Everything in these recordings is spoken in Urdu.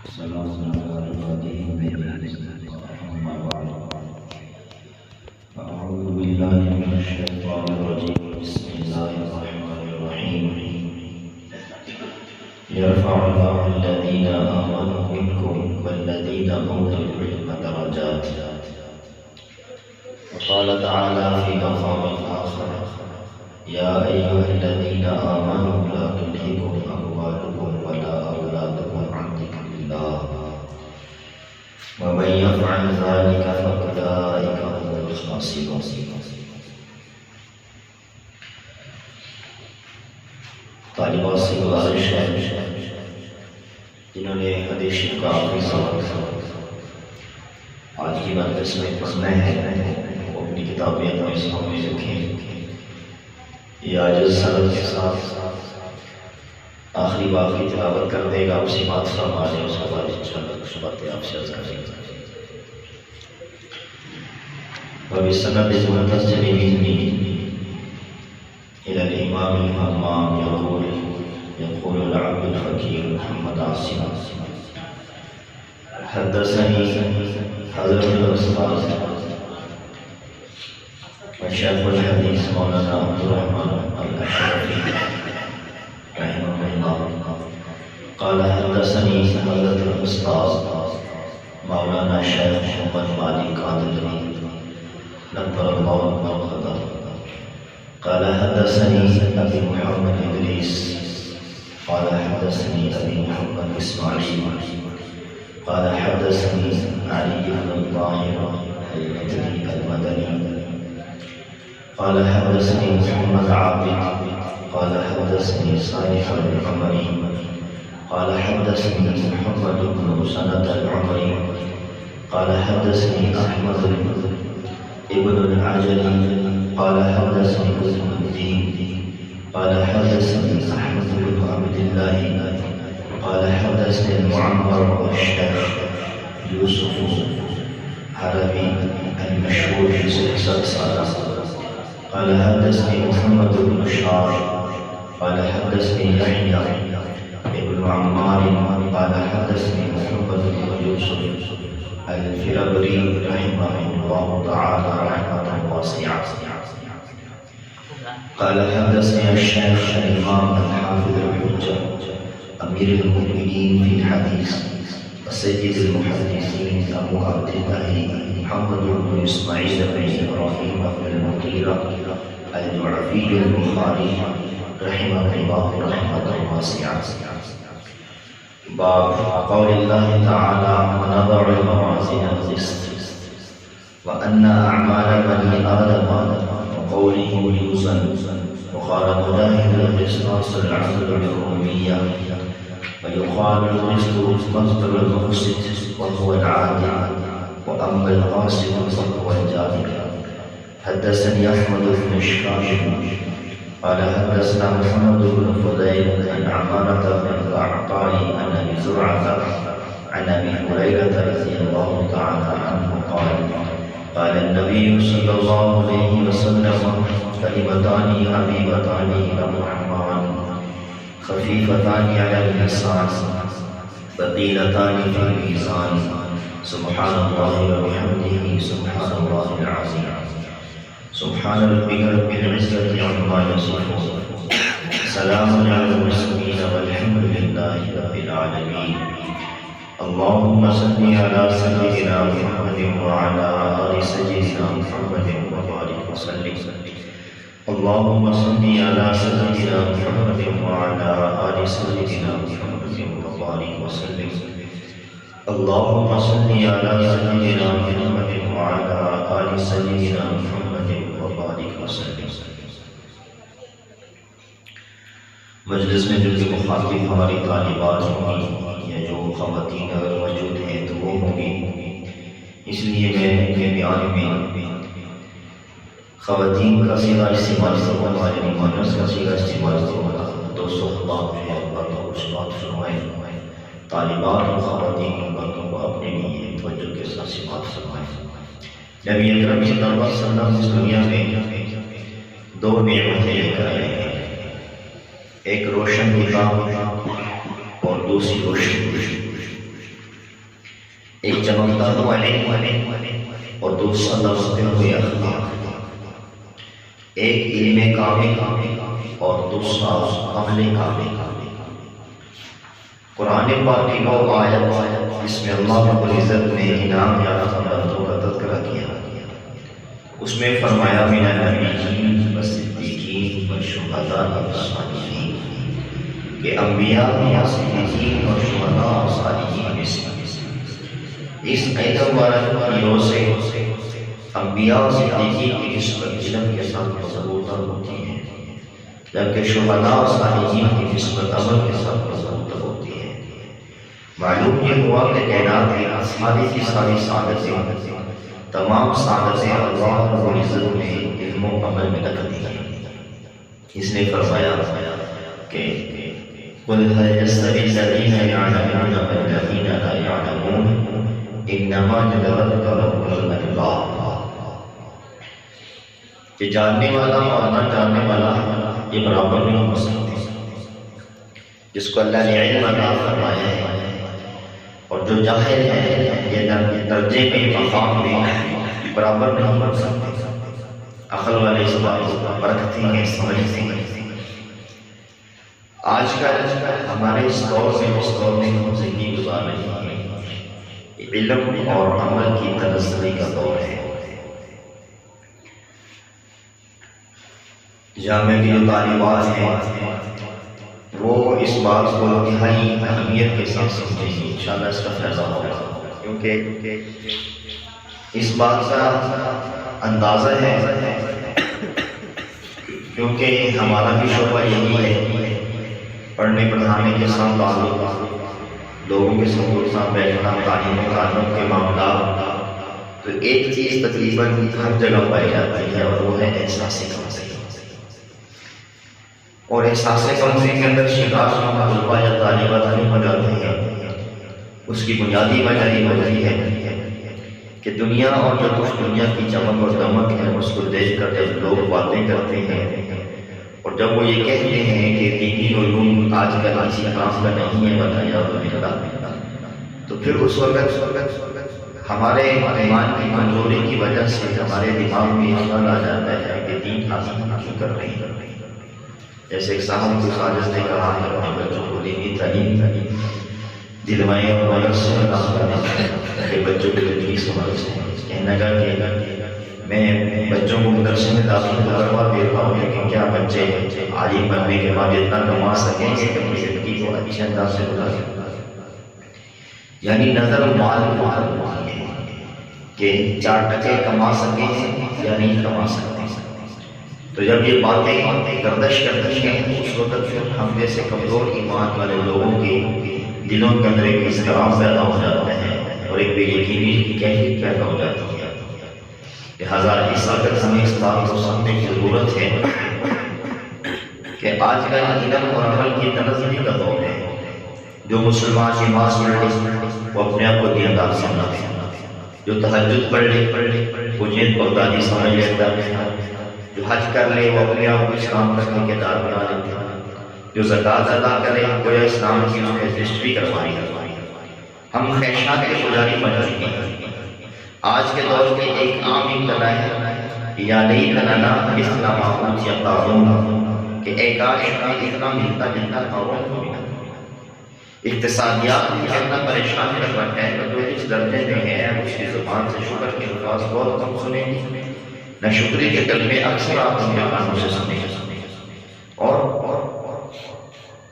سلام على عباده الذين أما بعد فأعوذ بالله من الشيطان الرجيم بسم الله الرحمن الرحيم يرفع الله الذين آمنوا منكم والذين أوتوا العلم درجات وقال تعالى في مقام آخر يا أيها الذين آمنوا لا تلهكم أموالكم ولا أولادكم عن ذكر الله ومن يفعل ذلك فأولئك هم الخاسرون. طالبات سے گزارش ہے جنہوں نے حدیث کا آخری سبق آج کی مجلس میں پڑھنا ہے وہ اپنی کتابیں اپنے سامنے رکھیں. یہ عاجز سند کے ساتھ آخری باقی تلاوت کر دے گا. اسی بات فرما لیں اس کے بعد انشاءاللہ کچھ باتیں آپ سے عرض کریں گے. وبالسند المتصل بإذنه إلى الإمام الهمام يقول العبد الفقير محمد عاصم حدثني حضرة الأستاذ وشيخ الحديث مولانا عبد الرحمن الأشرفي رحمه الله قال حدثني حضرة الأستاذ مولانا الشيخ محمد مالك قادري نبر الله مرقده قال حدثني أبي محمد إدريس قال حدثني أبي محمد إسماعيل قال حدثني علي بن الطاهر المدني قال حدثني محمد عابد قال حدثني صالح العمري قال حدثني محمد بن مسند العمري قال حدثني أحمد ابن العجلي قال حدثني قسم الدين قال حدثني أحمد بن عبد الله قال حدثني المعمر والشيخ يوسف عربي المشهور في سلسلة قال حدثني محمد بن بشار قال حدثني يحيى ابن عمار قال حدثني محمد بن يوسف الفربري رحمه الله تعالى رحمة واسعة قال حدثني الشيخ الإمام الحافظ الحجة أمير المؤمنين في الحديث وسيد المحدثين أبو عبد الله محمد بن إسماعيل بن إبراهيم بن المغيرة الجعفي البخاري رحمه الله رحمة واسعة. باب قول الله تعالى ونضع الموازين القسط وأن أعمال بني آدم وقوله يوزن وقال مجاهد القسطاس العدل بالرومية ويقال القسط مصدر المقسط وهو العادل وأما القاسط فهو الجابر. حدثني أحمد بن إشكاش قال حدثنا محمد بن فضيل عن عمارة بن القعقاع عن أبي زرعة عن أبي هريرة رضي الله تعالى عنه قال النبي صلى الله عليه وسلم كلمتان حبيبتان إلى الرحمن خفيفتان على اللسان ثقيلتان في الميزان سبحان الله وبحمده سبحان الله العظيم. سبحان ربك رب العزة عما يصفون سلام على المرسلين والحمد لله رب العالمين. اللهم صل على سيدنا محمد وعلى آل سيدنا محمد وبارك وسلم. اللهم صل على سيدنا محمد وعلى آل سيدنا محمد وبارك وسلم. اللهم صل على سيدنا محمد وعلى آل سيدنا محمد وبارك وسلم. مجلس میں جو مخاطب ہماری طالبات ہوں گی یا جو خواتین اگر موجود ہیں تو وہ ہوں گی. اس لیے میں اپنے بیان میں خواتین کا صیغہ استعمال کروں گا یعنی مؤنث کا صیغہ استعمال کروں گا. دوستوں خطاب جو ہے باتوں کو سماعت فرمائیں. طالبات اور خواتین کی باتوں کو اپنے لیے توجہ کے ساتھ سماعت فرمائیں. نبی اکرم صلی اللہ علیہ وسلم اس دنیا میں دو نعمتیں لے کر آئے ہیں. ایک روشن کتاب اور دوسری روشن. چمکتا ہوا علم اور دوسرا دمکتے ہوئے اخلاق، ایک علم کامل اور دوسرا عمل کامل۔ قرآن پاک کی 9 آیت جس میں اللہ رب العزت نے انعام یافتہ بندوں کا تذکرہ کیا، اس میں فرمایا من النبیین والصدیقین والشہداء والصالحین، کہ انبیاء اور صدیقین اور شہداء اور صالحین اس آیت مبارکہ کی روح سے انبیاء اور صدیقین کی نسبت علم کے ساتھ مضبوط ہوتی ہے، جبکہ شہداء اور صالحین کی نسبت عمل کے ساتھ مضبوط ہوتی ہے۔ معلوم یہ ہوا کہ کائنات کی ساری کی ساری سعادتیں، تمام سعادتیں اللہ رب العزت نے علم و عمل میں رکھ دی ہیں۔ اس نے فرمایا کہ قُلْ هَلْ يَسْتَوِي الَّذِينَ يَعْلَمُونَ وَالَّذِينَ لَا يَعْلَمُونَ إِنَّمَا يَتَذَكَّرُ أُولُو الْأَلْبَابِ، کہ جاننے والا اور نہ جاننے والا یہ برابر نہیں ہو سکتے۔ جس کو اللہ نے علم عطا فرمایا ہے اور جو جاہل ہے یہ درجے میں مقام میں برابر نہیں ہو سکتے۔ عقل والے اس بات کو پرکھتے ہیں، سمجھتے ہیں۔ آج کل ہمارے اس دور میں ہم زندگی گزار رہے ہیں، علم اور عمل کی تنزلی کا دور ہے۔ جامعہ کی جو طالبات ہیں وہ اس بات کو انتہائی اہمیت کے ساتھ سمجھیں گے، انشاءاللہ اس کا فائدہ ہوگا، کیونکہ اس بات کا اندازہ ہے کیونکہ ہمارا بھی شعبہ یہی ہے، پڑھنے پڑھانے کے ساتھ تعلق، لوگوں کے ساتھ بیٹھنا، تعلیم و تعلق کے معاملات، تو ایک چیز تقریباً ہر جگہ پائی جاتی ہے اور وہ ہے احساس کمزوری۔ اور احساس کمزوری کے اندر شکار طلباء یا طالبات ہو جاتے ہیں۔ اس کی بنیادی وجہ یہ ہوتی ہے کہ دنیا اور جو کچھ دنیا کی چمک اور دمک ہے اس کو دیکھ کر جب لوگ باتیں کرتے ہیں اور جب وہ یہ کہتے ہیں کہ دینی علوم آج کل کسی کام کا نہیں ہے، بتایا تو ملتا، تو پھر اس وقت ہمارے ایمان کی کمزوری کی وجہ سے ہمارے دماغ میں خیال آ جاتا ہے کہ دین حاصل کیوں کر رہے ہیں۔ جیسے ایک صاحب کو سازش نے کہا کہ اپنے بچوں کو دینی تعلیم دلوائیں اور مدرسے میں کام کرنا کہ بچوں کی زندگی سنبھال سکیں۔ کہنے کا کہ میں بچوں کو مدرسے میں داخل کروا دیتا ہوں، لیکن کیا بچے عالم بننے کے بعد اتنا کما سکیں گے کہ اپنی زندگی کو اچھے انداز سے گزار سکیں؟ یعنی نظر مال ہے کہ 4 ٹکے کما سکیں یا نہیں کما سکتے۔ تو جب یہ باتیں گردش کرتی ہیں اس وقت پھر ہم جیسے کمزور ایمان والے لوگوں کے دلوں کے اندر ایک اضطراب پیدا ہو جاتا ہے اور ایک بے یقینی کی کیفیت پیدا ہو جاتی ہے۔ لہٰذا اس وقت ہمیں اس بات کو سمجھنے کی ضرورت ہے کہ آج کا علم اور عمل کی تنزلی کا دور ہے۔ جو مسلمان نماز پڑھ لے وہ اپنے آپ کو دیندار سمجھتے ہیں، جو تہجد پڑھ لے وہ جید بغدادی سمجھ لیتا ہے، جو حج کر لے وہ اپنے آپ کو اسلام کا ٹھیکیدار بنا لیتا ہے، جو زکوٰۃ ادا کرے وہ اسلام کی رجسٹری کروانی۔ ہم خواہشات کے پجاری بن چکے ہیں۔ آج کے دور میں ایک عام ابتدا ہے یا لیت لنا مثل ما اوتی قارون، کہ اے کاش ہمیں اتنا ملتا جتنا قارون کو ملا۔ اقتصادیات میں اتنا پریشان کر رکھا ہے جو اس درجے میں ہے اس کی زبان سے شکر کے الفاظ بہت کم سنیں گے، نہ شکری کے کلمے اکثر آپ ان کے کانوں سے سنیں گے۔ اور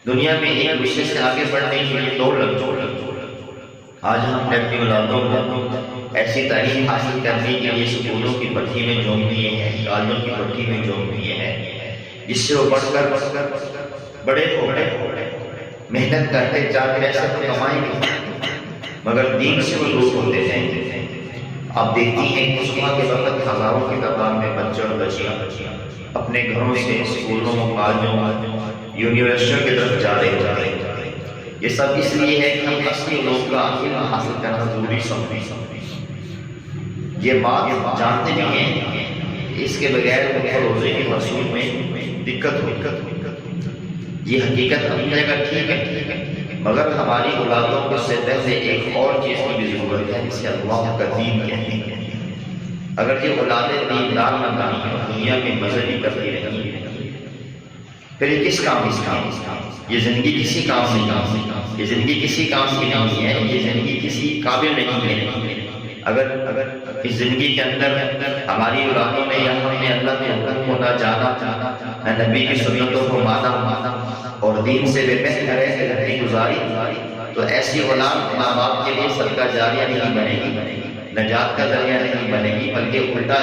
دنیا میں ایک دوسرے سے آگے بڑھنے کے لیے دوڑ لگ۔ آج ہم نے اپنی اولادوں کو ایسی تعلیم حاصل کرنے کے لیے اسکولوں کی بھرتی میں جوڑ دیے ہیں، کالجوں کی بھرتی میں جوڑ دیے ہیں، جس سے وہ بڑھ کر بڑے ہو گئے، محنت کرتے 4 پیسے تو کمائیں گے مگر دین سے وہ دور ہوتے جائیں گے۔ آپ دیکھتی ہیں کہ صبح کے وقت ہزاروں کی تعداد میں بچے اور بچیاں اپنے گھروں سے اسکولوں، کالجوں، یونیورسٹیوں کی طرف جا رہے ہیں۔ یہ سب اس لیے ہے کہ ہم اصلی لوگ کا علم حاصل کرنا ضروری سمجھیں۔ یہ بات جانتے بھی ہیں کہ اس کے بغیر روزے کے حصول میں دقت ہوئی۔ یہ حقیقت اپنی جگہ ٹھیک ہے، مگر ہماری اولادوں کو اس سے پہلے ایک اور چیز کی بھی ضرورت ہے جسے اللہ کا دین کہتے ہیں۔ اگر یہ اولادیں دیندار نہ بنی دنیا میں مزے بھی کرتی رہی پھر یہ کس کام یہ زندگی کسی کام نہیں، یہ زندگی کسی کام کی نہیں ہے، یہ زندگی کسی قابل نہیں ہے۔ اگر اس زندگی کے اندر ہماری اولادوں نے یا ہم نے اللہ کے حکم کو نہ جانا، نہ نبی کی سنتوں کو مانا اور دین سے بے بہتر ہے زندگی گزاری، تو ایسی اولاد ماں باپ کے لیے صدقہ جاریہ نہیں بنے گی، نجات کا ذریعہ نہیں بنے گی، بلکہ الٹا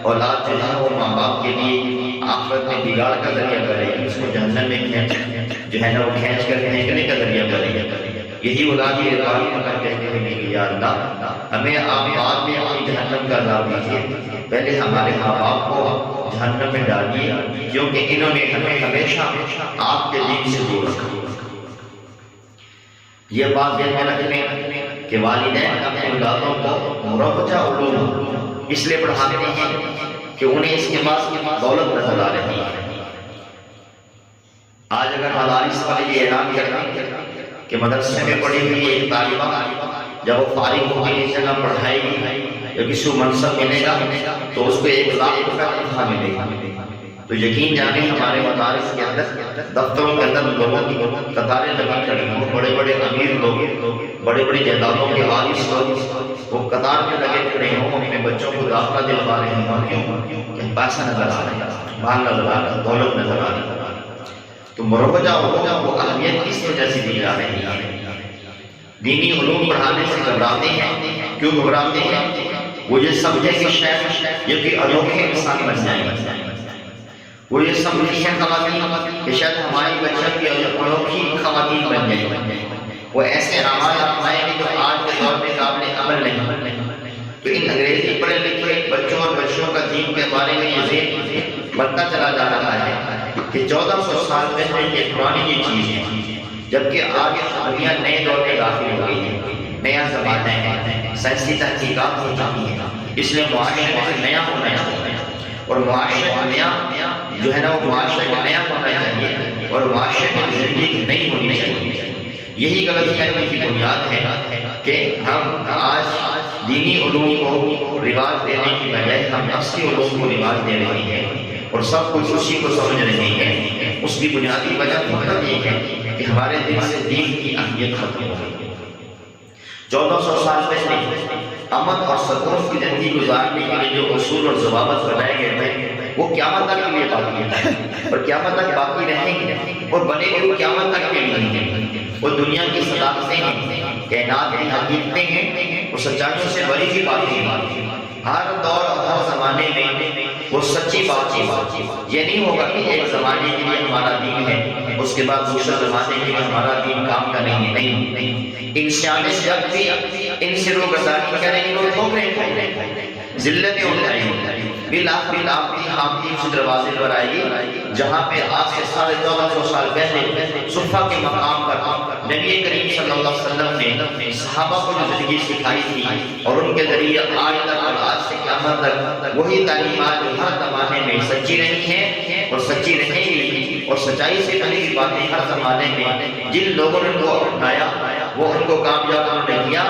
اولاد جو ہے وہ ماں باپ کے لیے آخرت میں بگاڑ کا ذریعہ بنے گی، اس کو جہنم میں کھینچ کر پھینکنے کا ذریعہ بنے گی۔ یہی اولاد یہ کہتے ہیں کہ یا اللہ ہمیں آپ بعد میں اپنی جہنم کا عذاب دیجیے، پہلے ہمارے ماں باپ کو جہنم میں ڈالیے، کیونکہ انہوں نے ہمیں ہمیشہ آپ کے دین سے دور رکھا۔ یہ بات ذہن میں رکھیں کہ والدین اپنے اولادوں کو مروجہ علوم اس لیے پڑھاتے ہیں کہ انہیں اس کے پاس دولت نظر آ رہی ہے۔ آج اگر مدارس والے یہ اعلان کریں کہ مدرسے میں پڑھی ہوئی ایک طالبہ جب وہ فارغ ہوگی اس جگہ پڑھائے گی یا کسی کو منصب ملے گا تو اس کو 1,00,000 روپے تنخواہ ملے گا، تو یقین جانے ہمارے مدارس کے اندر دفتروں کے اندر لوگوں کی قطاریں لگا کھڑی ہوں، بڑے بڑے امیر لوگ، بڑے بڑے جائیدادوں کے وارث لوگ وہ قطار میں لگے کھڑے ہوں، اپنے بچوں کو داخلہ دلوا رہے ہیں، کیوں کہ پیسہ نظر آ رہا ہے، مال نظر آ رہا ہے، دولت نظر آ رہی ہے۔ تو مروجہ علوم کو اہمیت کس وجہ سے دی جا رہی ہے؟ دینی علوم پڑھانے سے گھبراتے ہیں، کیوں گھبراتے ہیں؟ وہ یہ سمجھے کہ شاید یہ کہ انوکھے انسان بن جائیں گے، وہ یہ سمجھے ہیں خواتین کہ شاید ہماری بچہ کی انوکھی خواتین بن جائیں گے، وہ ایسے اعمال اپنائیں گے جو آج کے دور میں قابل عمل نہیں۔ تو ان انگریزی پڑھے لکھے بچوں اور بچوں کا دین کے بارے میں یہ ذہن بڑھتا چلا جا رہا ہے کہ 1400 سال پہلے یہ پرانی یہ چیز ہے، جبکہ آج دنیا نئے دور میں داخل ہو گئی ہے، نیا زمانہ ہے، سائنسی تحقیقات ہو چکی ہیں، اس لیے معاشرے نیا ہونا چاہیے، اور معاشرے نیا جو ہے نا وہ معاشرے نیا ہونا چاہیے، اور معاشرے میں زندگی نئی ہونی چاہیے۔ یہی غلط فہمی کی بنیاد ہے کہ ہم آج دینی علوم کو رواج دینے کی بجائے ہم نفسی علوم کو رواج دے رہے ہیں اور سب کچھ اسی کو سمجھ رہے ہیں۔ اس کی بنیادی وجہ فقط یہ ہے کہ ہمارے دل سے دین کی اہمیت ختم ہو گئی۔ 1400 سال پہلے امن اور سکون کی زندگی گزارنے کے لیے جو اصول اور ضوابط بنائے گئے تھے وہ قیامت تک کے لیے باقی ہیں اور قیامت تک باقی رہیں گے اور بنے گے وہ قیامت تک کے لیے ہیں۔ وہ دنیا کی صداقتیں ہیں، کائنات کی حقیقتیں ہیں، وہ سچائیوں سے بڑی ہی باتیں ہیں۔ ہر دور اور ہر زمانے میں وہ سچی بات یہ نہیں ہوگا کہ ایک زمانے کے لیے ہمارا دین ہے اس کے بعد دوسرے زمانے کے لیے ہمارا دین کام کا نہیں ہے۔ نہیں، انسانیت جب بھی ان سے روگردانی کریں گے وہ ٹھوکریں کھائیں گے، ذلتیں اٹھائیں گے، بالآخر آپ کی اس دروازے پر آئے گی جہاں پہ آج سے 1450 سال پہلے صفہ کے مقام پر نبی کریم صلی اللہ علیہ وسلم نے صحابہ کو جو زندگی سکھائی تھی اور ان کے ذریعے آج تک اور آج سے قیامت تک وہی تعلیمات جو ہر زمانے میں سچی رہی ہیں اور سچی رہیں گی، اور سچائی سے بھری ہوئی باتیں ہر زمانے میں جن لوگوں نے وہ اپنایا وہ ان کو کامیاب انہوں نے کیا،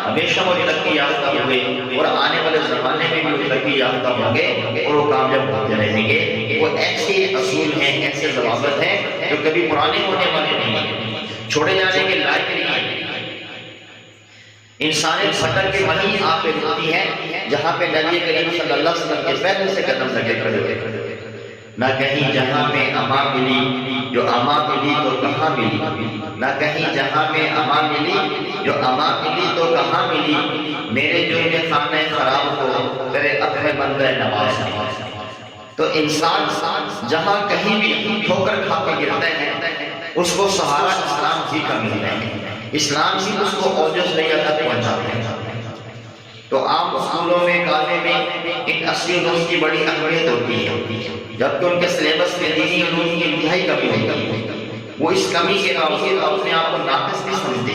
ہمیشہ وہ ترقی یافتہ ہوئے اور آنے والے زمانے میں بھی وہ ترقی یافتہ ہوں گے اور وہ کامیاب ہوتے رہیں گے۔ وہ ایسے اصول ہیں، ایسے ضوابط ہیں جو کبھی پرانے ہونے والے نہیں ہیں، چھوڑے جانے کے لائق نہیں ہیں۔ انسانیت بھٹک کے وہیں آپ پہ ہوتی ہے جہاں پہ نبی کریم صلی اللہ علیہ وسلم کے پہلے سے قدم لگے کھڑے ہوئے۔ نہ کہیں جہاں میں اما ملی جو اما ملی تو کہاں ملی، نہ کہیں جہاں میں اما ملی جو اما ملی تو کہاں ملی، میرے جرم خانہ خراب ہو تیرے اپنے بندہ نواز۔ تو انسان جہاں کہیں بھی ٹھوکر کھا کے گرتا ہے اس کو سہارا اسلام ہی کا ملتا ہے، اسلام ہی اس کو اوجس نیا تک پہنچاتے ہیں۔ تو عام اسکولوں میں کالجوں میں ان اصلی علوم کی بڑی اہمیت ہوتی ہے، جبکہ ان کے سلیبس میں دینی علوم کی انتہائی کمی ہوتی ہے۔ وہ اس کمی کے باوجود اپنے آپ کو ناقص نہیں سمجھتے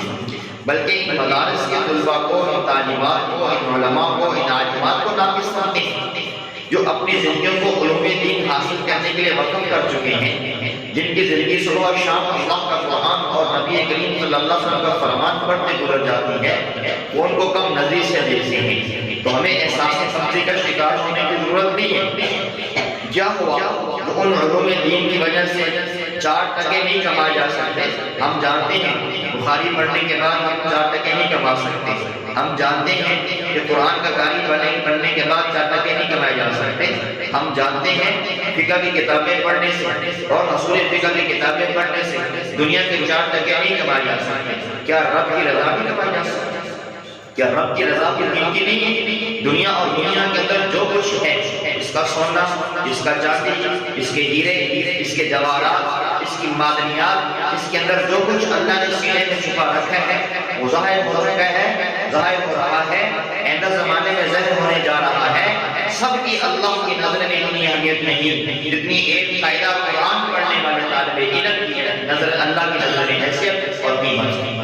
بلکہ ان مدارس کے طلباء کو، ان تعلیمات کو، ان علماء کو، ان عالمات کو ناقص سمجھتے ہیں۔ جو اپنی زندگیوں کو علوم دین حاصل کرنے کے لیے وقف کر چکے ہیں، جن کی زندگی صبح و شام اللہ کا قرآن اور نبی کریم صلی اللہ علیہ وسلم کا فرمان پڑھتے گزر جاتی ہے، وہ ان کو کم نظری سے دیکھتے ہیں۔ تو ہمیں احساس کمزوری کا شکار ہونے کی ضرورت نہیں ہے۔ کیا ہوا جو ان علوم دین کی وجہ سے 4 ٹکے نہیں کمائے جا سکتے، ہم جانتے ہیں بخاری پڑھنے کے بعد ہم 4 ٹکے نہیں کما سکتے، ہم جانتے ہیں کہ قرآن کا قاری پڑھنے کے بعد 4 ٹکے نہیں کمائے جا سکتے، ہم جانتے ہیں فقہ کی کتابیں پڑھنے سے اور اصول فقہ کی کتابیں پڑھنے سے دنیا کے 4 ٹکے نہیں کمائے جا سکتے۔ کیا رب کی رضا بھی کمائی جا سکتی؟ کیا رب کی رضا بھی ممکن نہیں ہے؟ دنیا اور دنیا کے اندر جو کچھ ہے، اس کا سونا، اس کا چاندی، اس کے ہیرے، اس کے جواہرات، اس کی معدنیات، اس کے اندر جو کچھ اللہ نے سینے میں چھپا رکھا ہے وہ ظاہر ہو رکھا ہے، ظاہر ہو رہا ہے، آئندہ زمانے میں ظاہر ہونے جا رہا ہے۔ سب کی اللہ کی نظر میں اتنی اہمیت نہیں جتنی ایک قاعدہ قرآن پڑھنے والے طالب علم کی نظر اللہ کی نظر میں حیثیت اور قیمت ہے۔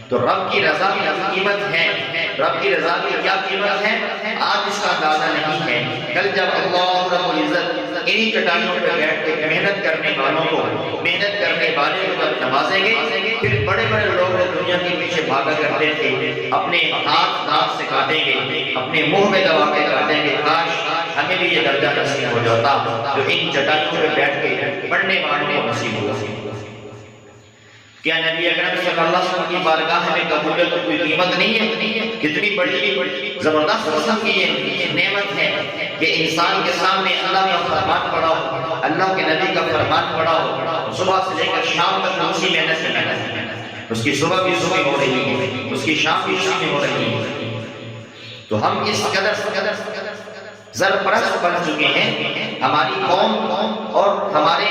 تو رب کی رضا کی قیمت ہے، رب کی رضا کی کیا قیمت ہے آج اس کا اندازہ نہیں ہے۔ کل جب اللہ رب العزت انہی چٹانوں پہ بیٹھ کے محنت کرنے والوں کو، محنت کرنے والے کو جب نوازیں گے، پھر بڑے بڑے لوگ دنیا کے پیچھے بھاگا کرتے تھے، اپنے ہاتھ دانت سے کاٹیں گے، اپنے منہ میں دبا کے کاٹیں گے، کاش ہمیں بھی یہ درجہ نصیب ہو جاتا جو ان چٹانوں پہ بیٹھ کے پڑھنے والوں کو نصیب ہوا۔ کیا نبی اکرم صلی اللہ علیہ وسلم کی بارگاہ میں قبولیت کو کوئی قیمت نہیں ہے؟ کتنی بڑی زبردست قسم کی یہ نعمت ہے کہ انسان کے سامنے اللہ کا فرمان پڑھا ہو، اللہ کے نبی کا فرمان پڑھا ہو، صبح سے لے کر شام تک اسی محنت سے محنت، اس کی صبح بھی صبح ہو رہی ہے، اس کی شام بھی شام ہو رہی ہے۔ تو ہم اس قدر زرپرست بن چکے ہیں، ہماری قوم اور ہمارے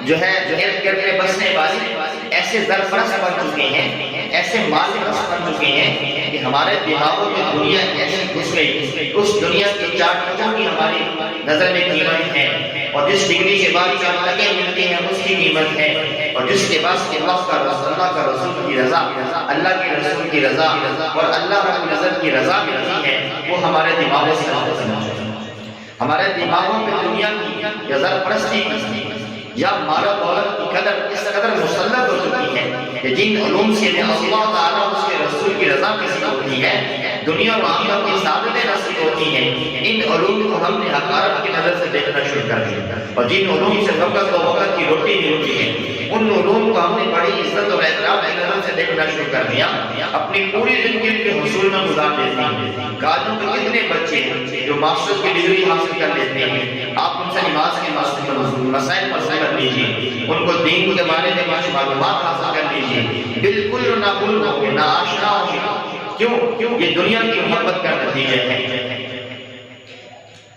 جو ہے ارد گرد میں بسنے والے ایسے زرپرست بن چکے ہیں، ایسے مالپرست بن چکے ہیں کہ ہمارے دماغوں میں دنیا ایسی گھس گئی، اس دنیا کی 4 ٹکوں کی ہماری نظر میں قیمت ہے، اور جس ڈگری کے بعد 4 ٹکے ملتی ہیں اس کی قیمت ہے، اور جس کے بعد اللہ کا رسول کی رضا، اللہ کے رسول کی رضا اور اللہ رب العزت کی رضا ملتی ہے، وہ ہمارے دماغوں سے ختم ہو جائے۔ ہمارے دماغوں میں دنیا کی یا زرپرستی کی یا مال و دولت کی قدر اس قدر مسلط ہو چکی ہے کہ جن علوم سے اللہ تعالیٰ اس کے رسول کی رضا نصیب ہوتی ہے، دنیا و آخرت کی سعادتیں نصیب ہوتی ہیں، ان علوم کو ہم نے حقارت کی نظر سے دیکھنا شروع کر دیا، اور جن علوم سے وقت و وقت کی روٹی ملتی ہے ان علوم کو ہم نے بڑی عزت اور احترام کی نظر سے دیکھنا شروع کر دیا، اپنی پوری زندگی کے حصول میں گزار دیتے ہیں۔ کالجوں کے کتنے بچے ہیں جو ماسٹرز کی ڈگری حاصل کر لیتے ہیں، آپ ان سے نماز کے مسائل پر کر لیجیے، ان کو دین کے بارے میں کچھ معلومات حاصل کر لیجیے، بالکل نہ بھول ہو گے، نہ آشنا ہو گے۔ کیوں؟ یہ دنیا کی محبت کا نتیجہ ہے۔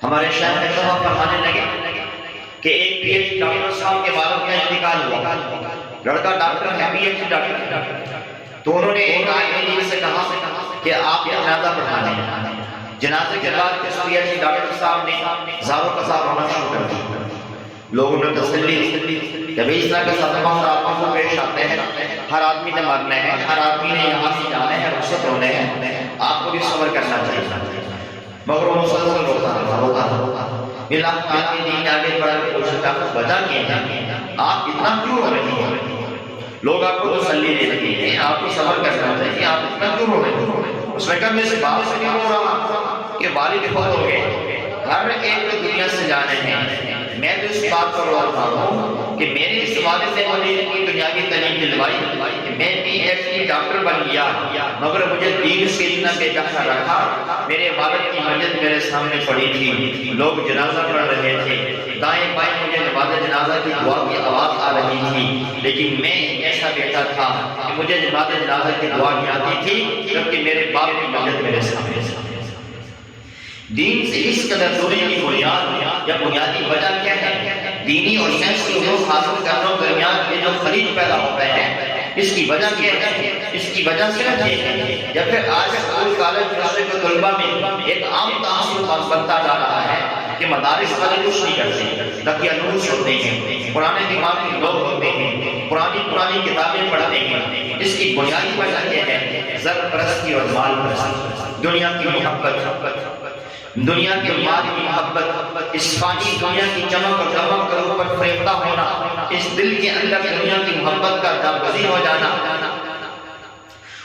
ہمارے شہر میں کہا فرمانے لگے کہ ایک پی ایچ ڈاکٹر صاحب کے والد کا انتقال ہوا، لڑکا ڈاکٹر ہے، پی ایچ ڈاکٹر، تو انہوں نے ایک عالم سے کہا کہ آپ جنازہ پڑھا دیں۔ جنازے کے بعد اس پی ایچ ڈاکٹر صاحب نے زاروں کا صاحب ہونا شروع کر دیا، لوگوں نے تسلی جب اس طرح کا صدمہ اور آپوں کو پیش آتے ہیں، ہر آدمی نے مرنا ہے، ہر آدمی نے یہاں سے جانا ہے، رخصت ہونے ہیں، آپ کو بھی صبر کرنا چاہیے، مگر وہ مسلسل روتا رہا۔ اللہ تعالیٰ کے دین آگے بڑھ کے پوچھتا وجہ کیا ہے، آپ اتنا کیوں ہو رہے ہیں؟ لوگ آپ کو تسلی دے رہے ہیں، آپ کو صبر کرنا چاہیے، آپ اتنا کیوں ہو رہے ہیں؟ اس نے کہا میں اس بات سے نہیں ہو رہا کہ والد فوت ہو گئے، ہر ایک دنیا سے جانے ہیں، میں تو اس بات پر رو رہا ہوں کہ میرے اس والد نے مجھے اتنی دنیاوی تعلیم دلوائی کہ میں پی ایچ ڈی ڈاکٹر بن گیا، مگر مجھے دین سے اتنا بے دخل رکھا۔ میرے والد کی مسجد میرے سامنے پڑی تھی، لوگ جنازہ پڑھ رہے تھے، دائیں بائیں مجھے نماز جنازہ کی دعا کی آواز آ رہی تھی، لیکن میں ایسا بیٹا تھا کہ مجھے نماز جنازہ کی دعا نہیں آتی تھی، جبکہ میرے باپ کی مسجد میرے سامنے تھی۔ دین سے اس قدر دوری کی بنیاد یا بنیادی وجہ کیا ہے؟ دینی اور سائنس کے علوم حاصل کرنے کے درمیان یہ جو خلیج پیدا ہوتا ہے، اس کی وجہ کیا ہے؟ اس کی وجہ صرف یہ ہے یا پھر آج اسکول کالج جانے کے طلباء میں ایک عام تعصب بنتا جا رہا ہے کہ مدارس والے کچھ نہیں کرتے، دقیانوس ہوتے ہیں، پرانے دماغ کے لوگ ہوتے ہیں، پرانی کتابیں پڑھتے ہیں۔ اس کی بنیادی وجہ یہ ہے زر پرستی اور مال پرستی، دنیا کی محبت۔ دنیا کے مال کی محبت، اس فانی دنیا کی چمک اور دمک کے اوپر فریفتہ ہونا، اس دل کے اندر دنیا کی محبت کا جاگزی ہو جانا۔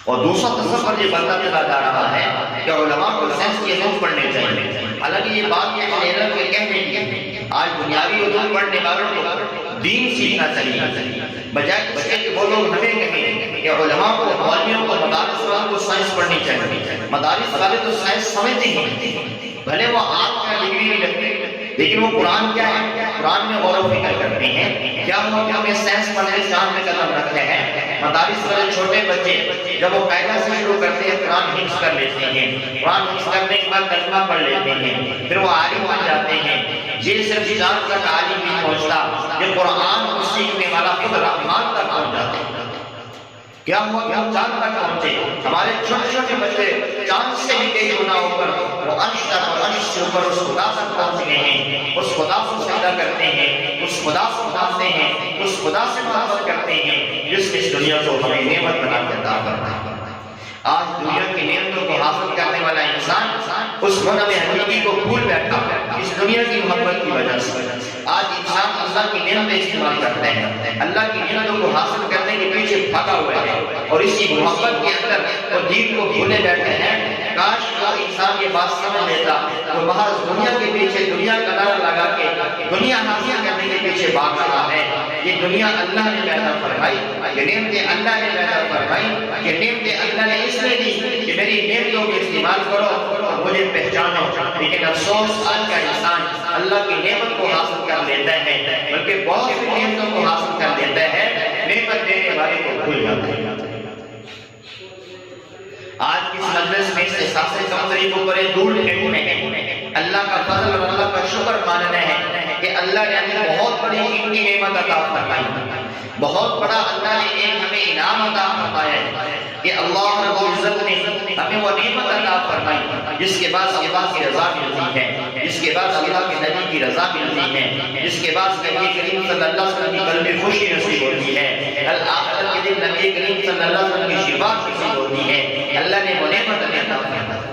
اور دوسرا تصور یہ بنتا چلا جا رہا ہے کہ علماء کو سائنس کے علوم پڑھنے چاہیے۔ حالانکہ یہ بات یہ علم کے کہنے کی، آج دنیاوی علوم پڑھنے والوں کو دین سیکھنا چاہیے، بجائے اس کے کہ وہ لوگ ہمیں کہیں کہ علماء کو، مولویوں کو، مدارس والوں کو سائنس پڑھنی چاہیے۔ مدارس والے تو سائنس سمجھتے ہیں، بھلے وہ آپ کا ڈگری نہیں رکھتے، لیکن وہ قرآن کیا ہے، قرآن میں غور و فکر کرتے ہیں۔ کیا ہوا کہ ہمیں سائنس پڑھنے چاند میں قدم رکھتے ہیں۔ مدارس والے چھوٹے بچے جب وہ قاعدہ سے شروع کرتے ہیں قرآن حفظ کر لیتے ہیں، قرآن حفظ کرنے کے بعد ترجمہ پڑھ لیتے ہیں، پھر وہ عالم بن جاتے ہیں۔ یہ صرف چاند تک عالم نہیں پہنچتا، یہ قرآن کو سیکھنے والا خود رحمان تک پہنچ جاتا ہے۔ کیا ہوا کہ ہم چاند تک پہنچے، ہمارے چھوٹے چھوٹے بچے چاند سے بھی کئی گنا اوپر، وہ عرش تک اور عرش سے اوپر اس خدا تک پہنچ گئے ہیں، اس خدا کو سجدہ کرتے ہیں، اس خدا کو مانتے ہیں، اس خدا سے محبت کرتے ہیں جس نے اس دنیا کو ہمیں نعمت بنا کے عطا فرمایا۔ آج دنیا کی نعمتوں کو حاصل کرنے والا انسان اس منعم حقیقی کو بھول بیٹھا اس دنیا کی محبت کی وجہ سے۔ آج انسان اللہ کی نعمتیں استعمال کرتے ہیں، اللہ کی نعمتوں کو حاصل کرنے کے پیچھے بھاگا ہوا ہے اور اسی محبت کے اندر وہ دین کو بھولے بیٹھے ہیں۔ کاش وہ انسان یہ بات سمجھ لیتا، وہ محض دنیا کے پیچھے دنیا کا نعرہ لگا کے دنیا حاصل کرنے کے پیچھے بھاگ رہا ہے۔ یہ دنیا اللہ نے پیدا فرمائی، یہ نعمتیں اللہ نے پیدا فرمائی، یہ نعمتیں اللہ نے اس لیے دی کہ میری نعمتوں کو استعمال کرو اور مجھے پہچانو۔ لیکن افسوس آج کا انسان اللہ کی نعمت کو حاصل کر لیتا ہے، بلکہ بہت سی نعمتوں کو حاصل کر لیتا ہے، نعمت دینے والے کو بھول جاتا ہے۔ آج کس مجلس میں اس احساس کمتری کو اوپر دور پھینکنے ہیں، اللہ کا فضل اور اللہ کا شکر ماننا ہے کہ اللہ نے ہمیں بہت بڑی قیمتی نعمت عطا فرمائی، بہت بڑا اللہ نے ایک ہمیں انعام عطا فرمایا ہے کہ اللہ رب العزت نے ہمیں وہ نعمت عطا فرمائی جس کے بعد اللہ کی رضا ملتی ہے، جس کے بعد اللہ کے نبی کی رضا ملتی ہے، جس کے بعد نبی کریم صلی اللہ علیہ وسلم کی قلب خوشی نصیب ہوتی ہے، آخرت کے دن نبی کریم صلی اللہ علیہ وسلم کی شفاعت نصیب ہوتی ہے۔ اللہ نے وہ نعمت عطا فرمائی۔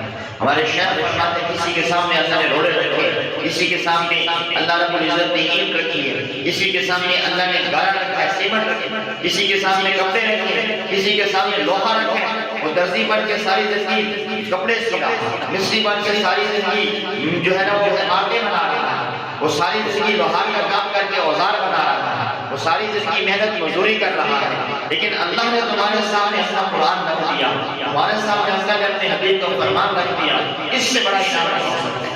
ہمارے شیخ فرماتے ہیں کسی کے سامنے اللہ نے روڑے رکھے، کسی کے سامنے اللہ رب العزت نے اینٹ رکھی ہے، کسی کے سامنے اللہ نے گارا رکھا ہے، سیمنٹ رکھے، کسی کے سامنے کپڑے رکھے ہیں، کسی کے سامنے لوہا رکھے ہیں۔ وہ درزی بن کے ساری زندگی کپڑے سی رہا، مستری بن کے ساری زندگی جو ہے نا وہ عمارتیں بنا رہا ہے، وہ ساری زندگی لوہار کا کام کر کے اوزار بنا رہا ہے، وہ ساری زندگی محنت مزدوری کر رہا ہے، لیکن اللہ نے تمہارے سامنے اپنا قرآن رکھ دیا، تمہارے سامنے اللہ نے اپنے حبیب کا فرمان رکھ دیا، اس سے بڑا انعام نہیں ہو سکتا۔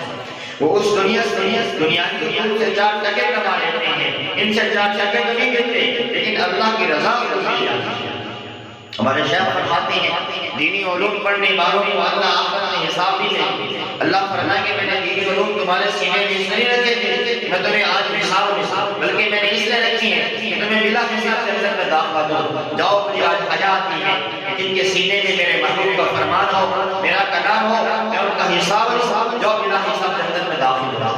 وہ اس دنیا کی ان سے چار ٹکے کما لیتے ہیں، ان سے چار ٹکے نہیں ملتے، لیکن اللہ کی رضا کو مل جاتی ہے۔ ہمارے شیخ فرماتے ہیں دینی علوم پڑھنے والوں کو اللہ آخرت میں حساب بھی لیں گے۔ اللہ فرمائے کہ میں نے دینی علوم تمہارے سینے میں اس لیے رکھے تھے میں تمہیں آج حساب بلکہ میں نے اس لیے رکھی ہے کہ تمہیں بلا حساب جنت میں داخلہ دوں۔ جاؤ مجھے آج حیات دی ہے جن کے سینے میں میرے محبوب کا فرمان ہو، میرا کلام ہو، میں ان کا حساب لوں، جاؤ بلا حساب جنت میں داخل ہو۔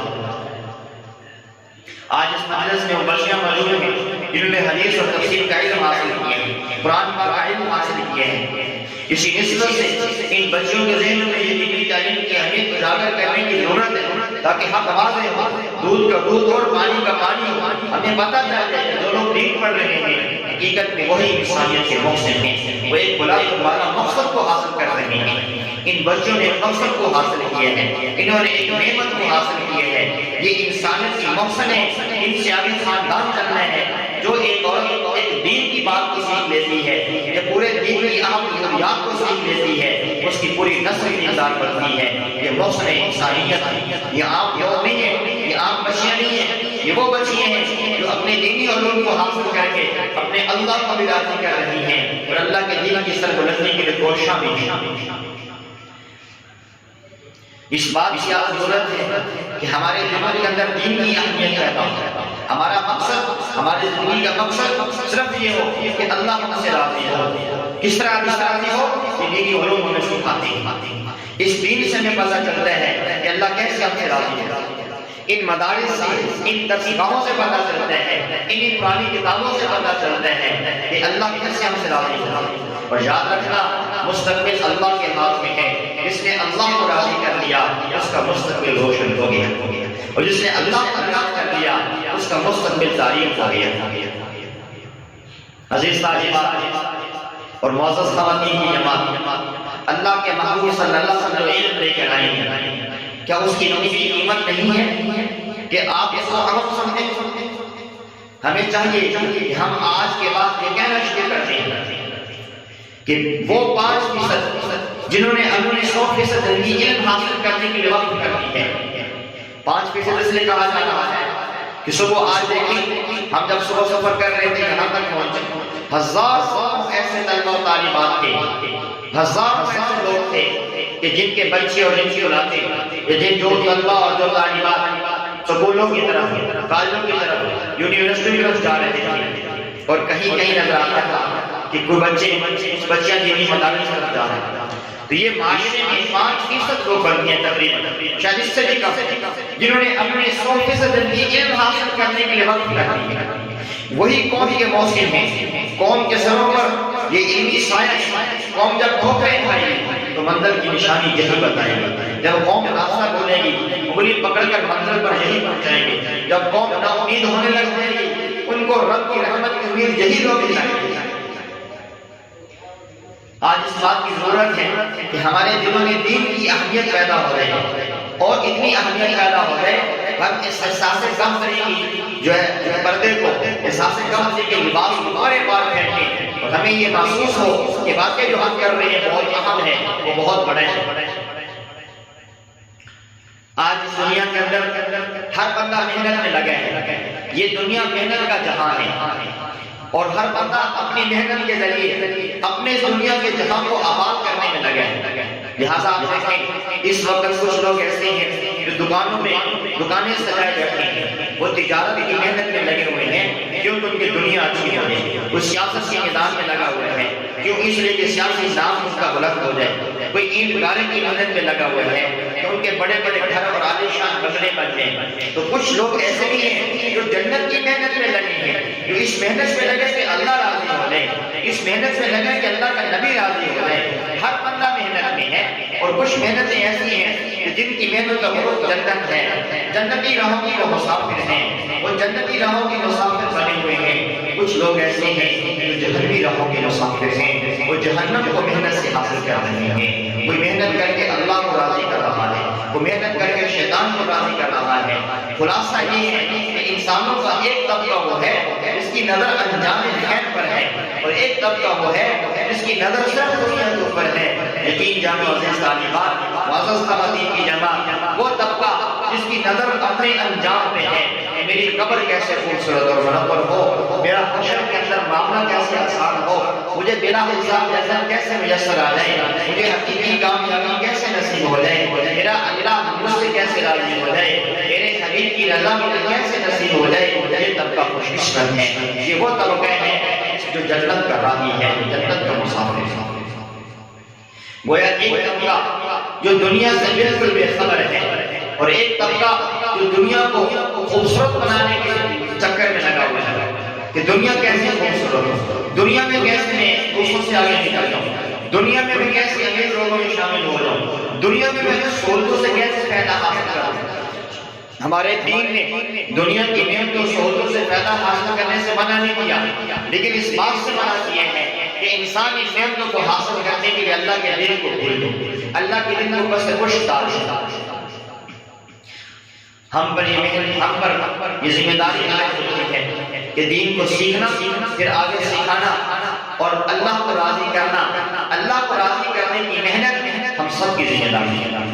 آج اس مجلس میں وہ بچیاں موجود ہیں جنہوں نے حدیث اور تفسیر کا علم حاصل کیا ہے، قرآن پاک کا علم حاصل کیا ہے۔ اسی نسبت سے ان بچیوں کے ذہن میں یہ دینی تعلیم کی اہمیت اجاگر کرنے کی ضرورت ہے تاکہ حق واضح ہو، دودھ کا دودھ اور پانی کا پانی ہو۔ ہمیں پتہ چل جائے کہ جو لوگ دین پڑھ رہے ہیں حقیقت میں وہی انسانیت کے مقصد ہیں، وہ ایک بلند والا مقصد کو حاصل کر رہے ہیں۔ ان بچوں نے ایک مقصد کو حاصل کیا ہے، انہوں نے ایک نعمت کو حاصل کیا ہے۔ یہ انسانیت کی مقصد ہے، ان سے آگے خاندان چلنا ہے۔ جو ایک عورت ایک دین کی بات کو سیکھ لیتی ہے، یہ پورے دین کی اہم ضروریات کو سیکھ لیتی ہے، اس کی پوری نسل کی انتظار کرتی ہے۔ یہ مقصد انسانیت ہے، یہ عام یوم نہیں ہے، یہ عام بچیاں نہیں ہیں، یہ وہ بچیاں ہیں جو اپنے دینی علوم کو حاصل کر کے اپنے اللہ کو بھی راضی کر رہی ہیں اور اللہ کے دین کی سربلندی کے لیے کوشاں بھی ہیں۔ اس بات کی ضرورت ہے کہ ہمارے دماغ کے اندر دین کی اہمیت پیدا ہو۔ ہمارا مقصد، ہماری زندگی کا مقصد صرف یہ ہو کہ اللہ ہم سے راضی ہو۔ کس طرح اللہ راضی ہو؟ یہ دینی علوم ہمیں سکھاتے ہیں۔ اس دین سے ہمیں پتہ چلتا ہے کہ اللہ کیسے ہم سے راضی ہے۔ ان مدارس سے، ان درسگاہوں سے پتہ چلتا ہے، ان پرانی کتابوں سے پتہ چلتا ہے کہ اللہ کیسے ہم سے راضی ہے۔ اور یاد رکھنا مستقبل اللہ کے ہاتھ میں ہے، جس نے اللہ کو راضی کر لیا اس کا مستقبل روشن ہو گیا، اور جس نے اللہ کو راضی کر لیا اس کا مستقبل تاریک ہو گیا۔ عزیز طالبات اور معزز خواتین کی جماعت، اللہ کے محبوب صلی اللہ علیہ وسلم جو علم لے کر آئے ہیں، کیا اس کی کوئی قیمت نہیں ہے کہ آپ اس کو اہم سمجھیں؟ ہمیں چاہیے کہ ہم آج کے بعد یہ کہنا شروع کر دیں کہ وہ 5% جنہوں نے اپنے 100% زندگی علم حاصل کرنے کے لیے وقت کر دی ہے، 5% اس لیے کہا جا رہا ہے کہ صبح آج دیکھیں ہم جب صبح سفر کر رہے تھے یہاں تک پہنچے، ہزار ایسے طلبہ و طالبات تھے، ہزار ایسے لوگ تھے کہ جن کے بچے اور جن کی اولادیں، جو طلبہ اور جو طالبات سکولوں کی طرف، کالجوں کی طرف، یونیورسٹی کی طرف جا رہے تھے، اور کہیں نظر آتا تھا کہ کوئی بچیاں دینی مدارس کی طرف جا رہے ہیں۔ تو یہ معاشرے میں 5% لوگ بنتے ہیں تقریباً، شاید اس سے بھی کم، جنہوں نے اپنے 100% زندگی علم حاصل کرنے کے لیے وقت کر دی ہے۔ وہی قوم کے موسم میں قوم کے سروں پر یہ علمی سایہ، قوم جب دھوکے کھائے گی تو منزل کی نشانی یہی بتائے گی، جب قوم راستہ بولے گی انگلی پکڑ کر منزل پر یہی پہنچائیں گے، جب قوم نا امید ہونے لگ جائے گی ان کو رب کی رحمت کی امید یہی لوگ دلائیں گے۔ آج اس بات کی ضرورت ہے کہ ہمارے دلوں میں دین کی اہمیت پیدا ہو رہی ہے، اور اتنی اہمیت پیدا ہو رہی ہے ہم اس احساس غم کی جو ہے پردے کو، احساس غم کے لباس کو بارے بار پھینکیں، اور ہمیں یہ محسوس ہو کہ واقعی جو ہم کر رہے ہیں بہت اہم ہے، وہ بہت بڑے ہیں۔ آج اس دنیا کے اندر ہر بندہ محنت میں لگا ہے، یہ دنیا محنت کا جہاں ہے، اور ہر بندہ اپنی محنت کے ذریعے اپنے دنیا کے جہاں کو آباد کرنے میں لگا ہے۔ لہٰذا آپ دیکھیں اس وقت کچھ لوگ ایسے ہیں جو دکانوں میں دکانیں سجائے بیٹھے ہیں، وہ تجارت کی محنت میں لگے ہوئے ہیں کیوں کہ ان کی دنیا اچھی ہو جائے، وہ سیاست کے میدان میں لگا ہوا ہے کیوں اس لیے کہ سیاسی نام اس کا بلند ہو جائے، کوئی اینٹ گارے کی محنت میں لگا ہوا ہے کہ ان کے بڑے بڑے گھر اور عالیشان بنگلے بن جائیں۔ تو کچھ لوگ ایسے بھی ہیں جو جنت کی محنت میں لگے ہیں، جو اس محنت میں لگے کہ اللہ راضی ہو جائے، اس محنت میں لگے کہ اللہ کا نبی راضی ہو جائے۔ ہر بندہ محنت میں ہے، اور کچھ محنتیں ایسی ہیں کہ جن کی محنت کا بہت جنت ہے، جنتی راہوں کی وہ مسافر ہیں، وہ جنتی راہوں کے مسافر بنے ہوئے ہیں۔ کچھ لوگ ایسے ہیں جو جہنمی راہوں کے مسافر ہیں، وہ جہنم کو محنت سے حاصل کر رہے ہیں، کوئی محنت کر کے اللہ کو راضی کر رہا ہے، وہ محنت کر کے شیطان کو راضی کر رہا ہے۔ خلاصہ یہ ہے کہ انسانوں کا ایک طبقہ وہ ہے جس کی نظر انجام خیر پر ہے، اور ایک طبقہ وہ ہے جس کی نظر صرف دنیا کے اوپر ہے۔ یقین جانو عزیز طالبات، معزز خواتین کی جماعت، وہ طبقہ جس کی نظر اپنے انجام پہ ہے کہ میری قبر کیسے خوبصورت اور منور ہو، میرا حشر کے اندر معاملہ کیسے آسان ہو، مجھے بلا حساب جنت کیسے میسر آ جائے، مجھے حقیقی کامیابی کیسے نصیب ہو جائے، میرا اللہ مجھ سے کیسے راضی ہو جائے، میرے حبیب کی رضا مجھے کیسے نصیب ہو جائے، یہ طبقہ خوش قسمت ہے۔ یہ وہ طبقہ ہے جو جنت کا راہی ہے، جنت کا مسافر ہے۔ گویا ایک طبقہ جو دنیا سے بالکل بے خبر ہے، اور ایک طبقہ جو دنیا کو خوبصورت بنانے کے چکر میں لگا ہوا ہے کہ دنیا کیسے خوبصورت ہو، دنیا میں کیسے میں دوسروں سے آگے نکل جاؤں، دنیا میں میں کیسے امیر لوگوں میں شامل ہو جاؤں، دنیا میں میں سہولتوں سے کیسے فائدہ حاصل کروں۔ ہمارے دین نے دنیا کی نعمتوں سہولتوں سے فائدہ حاصل کرنے سے منع نہیں کیا، لیکن اس بات سے منع کیا ہے کہ انسان ان نعمتوں کو حاصل کرنے کے لیے اللہ کے دین کو بھول دے، اللہ کے دین کو بس خوش ڈال دے۔ ہم پر یہ ذمہ داری عائد ہوتی ہے کہ دین کو سیکھنا، پھر آگے سکھانا، اور اللہ کو راضی کرنا، اللہ کو راضی کرنے کی محنت ہم سب کی ذمہ داری ہے۔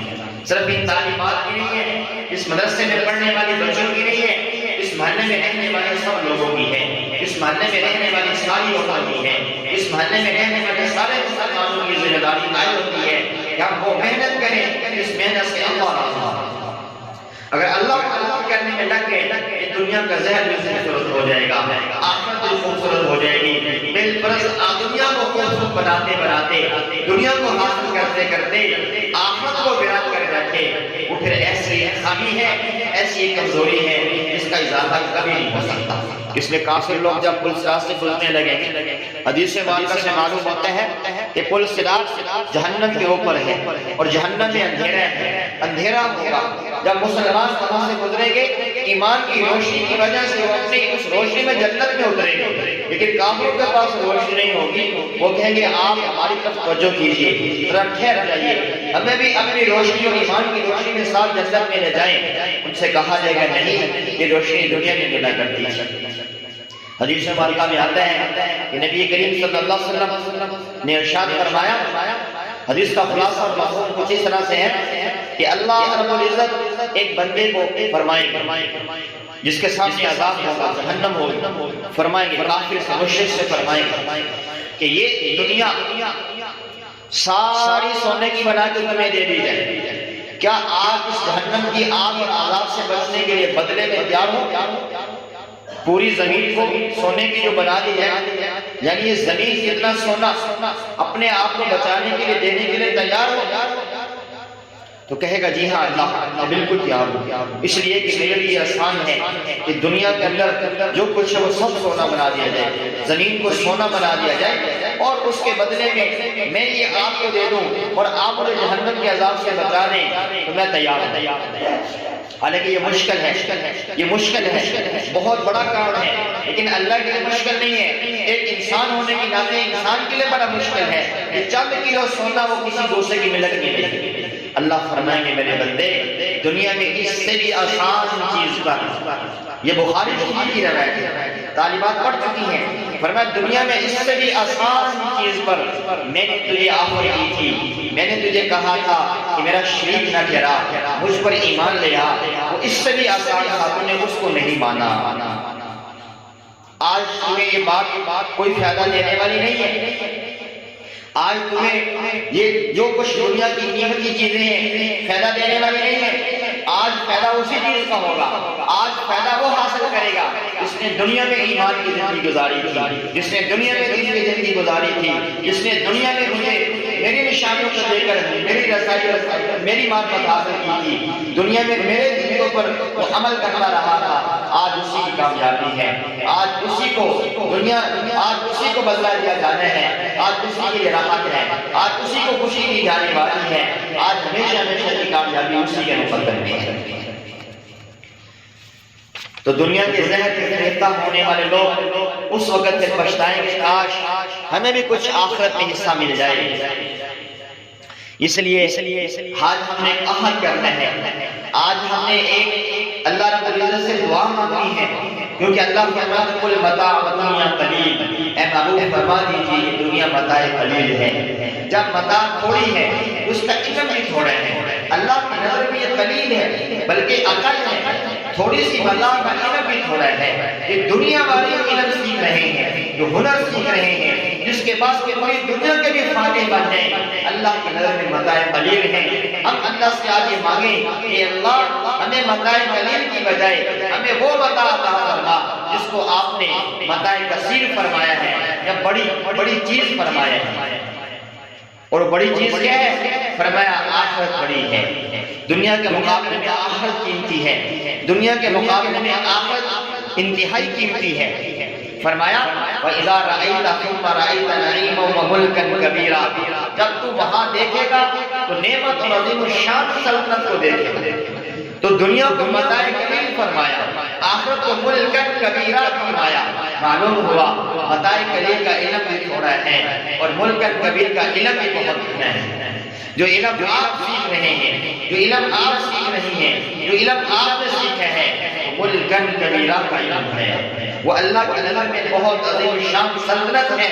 صرف ان تعلیمات کی نہیں ہے، اس مدرسے میں پڑھنے والی بچوں کی نہیں ہے، اس محلے میں رہنے والے سب لوگوں کی ہے، اس محلے میں رہنے والی ساری عورتوں کی ہے، اس محلے میں رہنے والے سارے مسلمانوں کی ذمہ داری عائد ہوتی ہے کہ ہم وہ محنت کریں، اس محنت سے اللہ راضی ہو۔ اگر اللہ کو راضی کرنے میں لگ گئے کہ دنیا کا ذہن بھی خوبصورت ہو جائے گا، آخرت بھی خوبصورت ہو جائے گی، بالفرض دنیا کو خوبصورت بناتے بناتے، دنیا کو حاصل کرتے کرتے آخرت کو ویران کر بیٹھے، وہ پھر ایسی خامی ہے، ایسی کمزوری ہے جس اس کا اضافہ کبھی نہیں ہو سکتا. اس لیے کافر لوگ جب پل صراط سے گزرنے لگیں گے، حدیث مبارکہ سے معلوم ہوتا ہے کہ پل صراط جہنم کے اوپر ہے اور جہنم میں اندھیرا ہے، اندھیرا ہوگا. جب مسلمان وہاں سے گزریں گے ایمان کی روشنی کی وجہ سے وہ اپنی اس روشنی میں جنت میں اتریں گے. لیکن کافروں کے پاس روشنی نہیں ہوگی، وہ کہیں گے آپ ہماری طرف توجہ کیجیے، ذرا ٹھہر جائیے، ہمیں بھی اپنی روشنی اور ایمان کی روشنی کے ساتھ جنت میں لے جائیں. ان سے کہا جائے گا نہیں، یہ روشنی دنیا میں ملا کرتی ہے. حدیث مبارکہ میں آتا ہے کہ نبی کریم صلی اللہ علیہ وسلم نے ارشاد فرمایا، حدیث کا خلاصہ اور مفہوم کچھ اس طرح سے ہے کہ اللہ رب العزت ایک بندے کو فرمائیں گے جس کے سامنے عذاب ہوگا، جہنم ہوگا، فرمائیں گے کافر سے مشرک سے فرمائیں گے کہ یہ دنیا ساری سونے کی بنا کے تمہیں دے دی جائے، کیا آپ اس جہنم کی آگ اور عذاب سے بچنے کے لیے بدلے میں تیار ہو؟ پوری زمین کو سونے کی جو بنا دی ہے، یعنی یہ زمین کتنا سونا اپنے آپ کو بچانے کے لیے دینے کے لیے تیار ہو؟ تو کہے گا جی ہاں اللہ بالکل تیار ہو، اس لیے کہ میرے لیے آسان ہے کہ دنیا کے اندر جو کچھ ہے وہ سب سونا بنا دیا جائے، زمین کو سونا بنا دیا جائے اور اس کے بدلے میں یہ آپ کو دے دوں اور آپ مجھے جہنم کے عذاب سے بچا دیں تو میں تیار ہوں. حالانکہ یہ مشکل ہے، یہ مشکل ہے، بہت بڑا کام ہے، لیکن اللہ کے لیے مشکل نہیں ہے. ایک انسان ہونے کے ناطے انسان کے لیے بڑا مشکل ہے کہ چند کلو سونا وہ کسی دوسرے کی ملک نہیں لے. اللہ فرمائیں گے میرے بندے دنیا میں اس سے بھی آسان چیز پر، یہ بخاری کی روایت ہے، طالبات پڑھ چکی ہیں، فرمایا دنیا میں اس سے بھی آسان چیز پر میں نے تجھے آفر کی تھی، میں نے تجھے کہا تھا کہ میرا شریک نہ ٹھہرا، مجھ پر ایمان لے آ، وہ اس سے بھی آسان تھا، تو نے اس کو نہیں مانا. آج تمہیں یہ بات کوئی فائدہ دینے والی نہیں ہے. آج تمہیں یہ جو کچھ دنیا کی قیمتی چیزیں ہیں فائدہ دینے والی نہیں ہے. آج فائدہ اسی چیز کا ہوگا، آج فائدہ وہ حاصل کرے گا جس نے دنیا میں ایمان کی زندگی گزاری تھی، جس نے دنیا میں دین کی زندگی گزاری تھی، جس نے دنیا میں مجھے میری نشانیوں کو دے کر میری رسائی میری معرفت حاصل کی تھی، دنیا میں میرے دینوں پر وہ عمل کرتا رہا تھا. آج اسی کی کامیابی ہے، آج اسی کو دنیا، آج اسی کو بدلا دیا جانا ہے، آج اسی کے لیے راحت ہے، آج اسی کو خوشی دی جانے والی ہے، آج ہمیشہ ہمیشہ کی کامیابی اسی کے مقدر میں ہے. تو دنیا کے زہر کے گرفتار ہونے والے لوگ اس وقت سے پچھتائیں گے کاش ہمیں بھی کچھ آخرت میں حصہ مل جائے. اس لیے آج ہم نے ایک عہد کرنا ہے، آج ہم نے ایک اللہ رب العزت سے دعا مانگنی ہے، کیونکہ اللہ فرماتا ہے کل متاع الدنیا قلیل، اے محبوب فرما دیجیے یہ دنیا متاع قلیل ہے. جب متاع تھوڑی ہے اس کا علم بھی تھوڑا ہے، اللہ کی نظر میں یہ قلیل ہے بلکہ اقل ہے، تھوڑی سی متاع کا علم بھی تھوڑا ہے. یہ دنیا والے علم سیکھ رہے ہیں، جو ہنر سیکھ رہے ہیں، جس کے پاس کہ پوری دنیا کے بھی فاتح بن جائیں، اللہ کی نظر میں متاع قلیل ہیں. ہم اللہ سے آج یہ مانگیں کہ اللہ ہمیں متاع قلیل کی بجائے ہمیں وہ متاع عطا فرما جس کو آپ نے متاع کثیر فرمایا ہے یا بڑی چیز فرمایا ہے. اور بڑی چیز کیا ہے؟ فرمایا آخرت بڑی ہے، دنیا کے مقابلے میں آخرت قیمتی ہے، دنیا کے مقابلے میں آخرت انتہائی قیمتی ہے. فرمایا وَإِذَا رَأَيْتَ ثُمَّ رَأَيْتَ نَعِيمًا وَمُلْكًا كَبِيرًا، جب تو وہاں دیکھے گا تو نعمت اور عظیم الشان سلطنت کو دیکھے گا. تو دنیا کو متاع قلیل فرمایا، آخرت کو ملکن کبیرہ فرمایا. معلوم ہوا متاع قلیل کا علم بھی تھوڑا ہے اور ملکن کبیر کا علم بھی بہت ہے. جو علم آپ سیکھ رہے ہیں، جو علم آپ سیکھ رہی ہیں، جو علم آپ نے سیکھا ہے ملکن کبیرہ کا علم ہے. وہ اللہ کے نظر میں بہت عظیم شان سلطنت ہے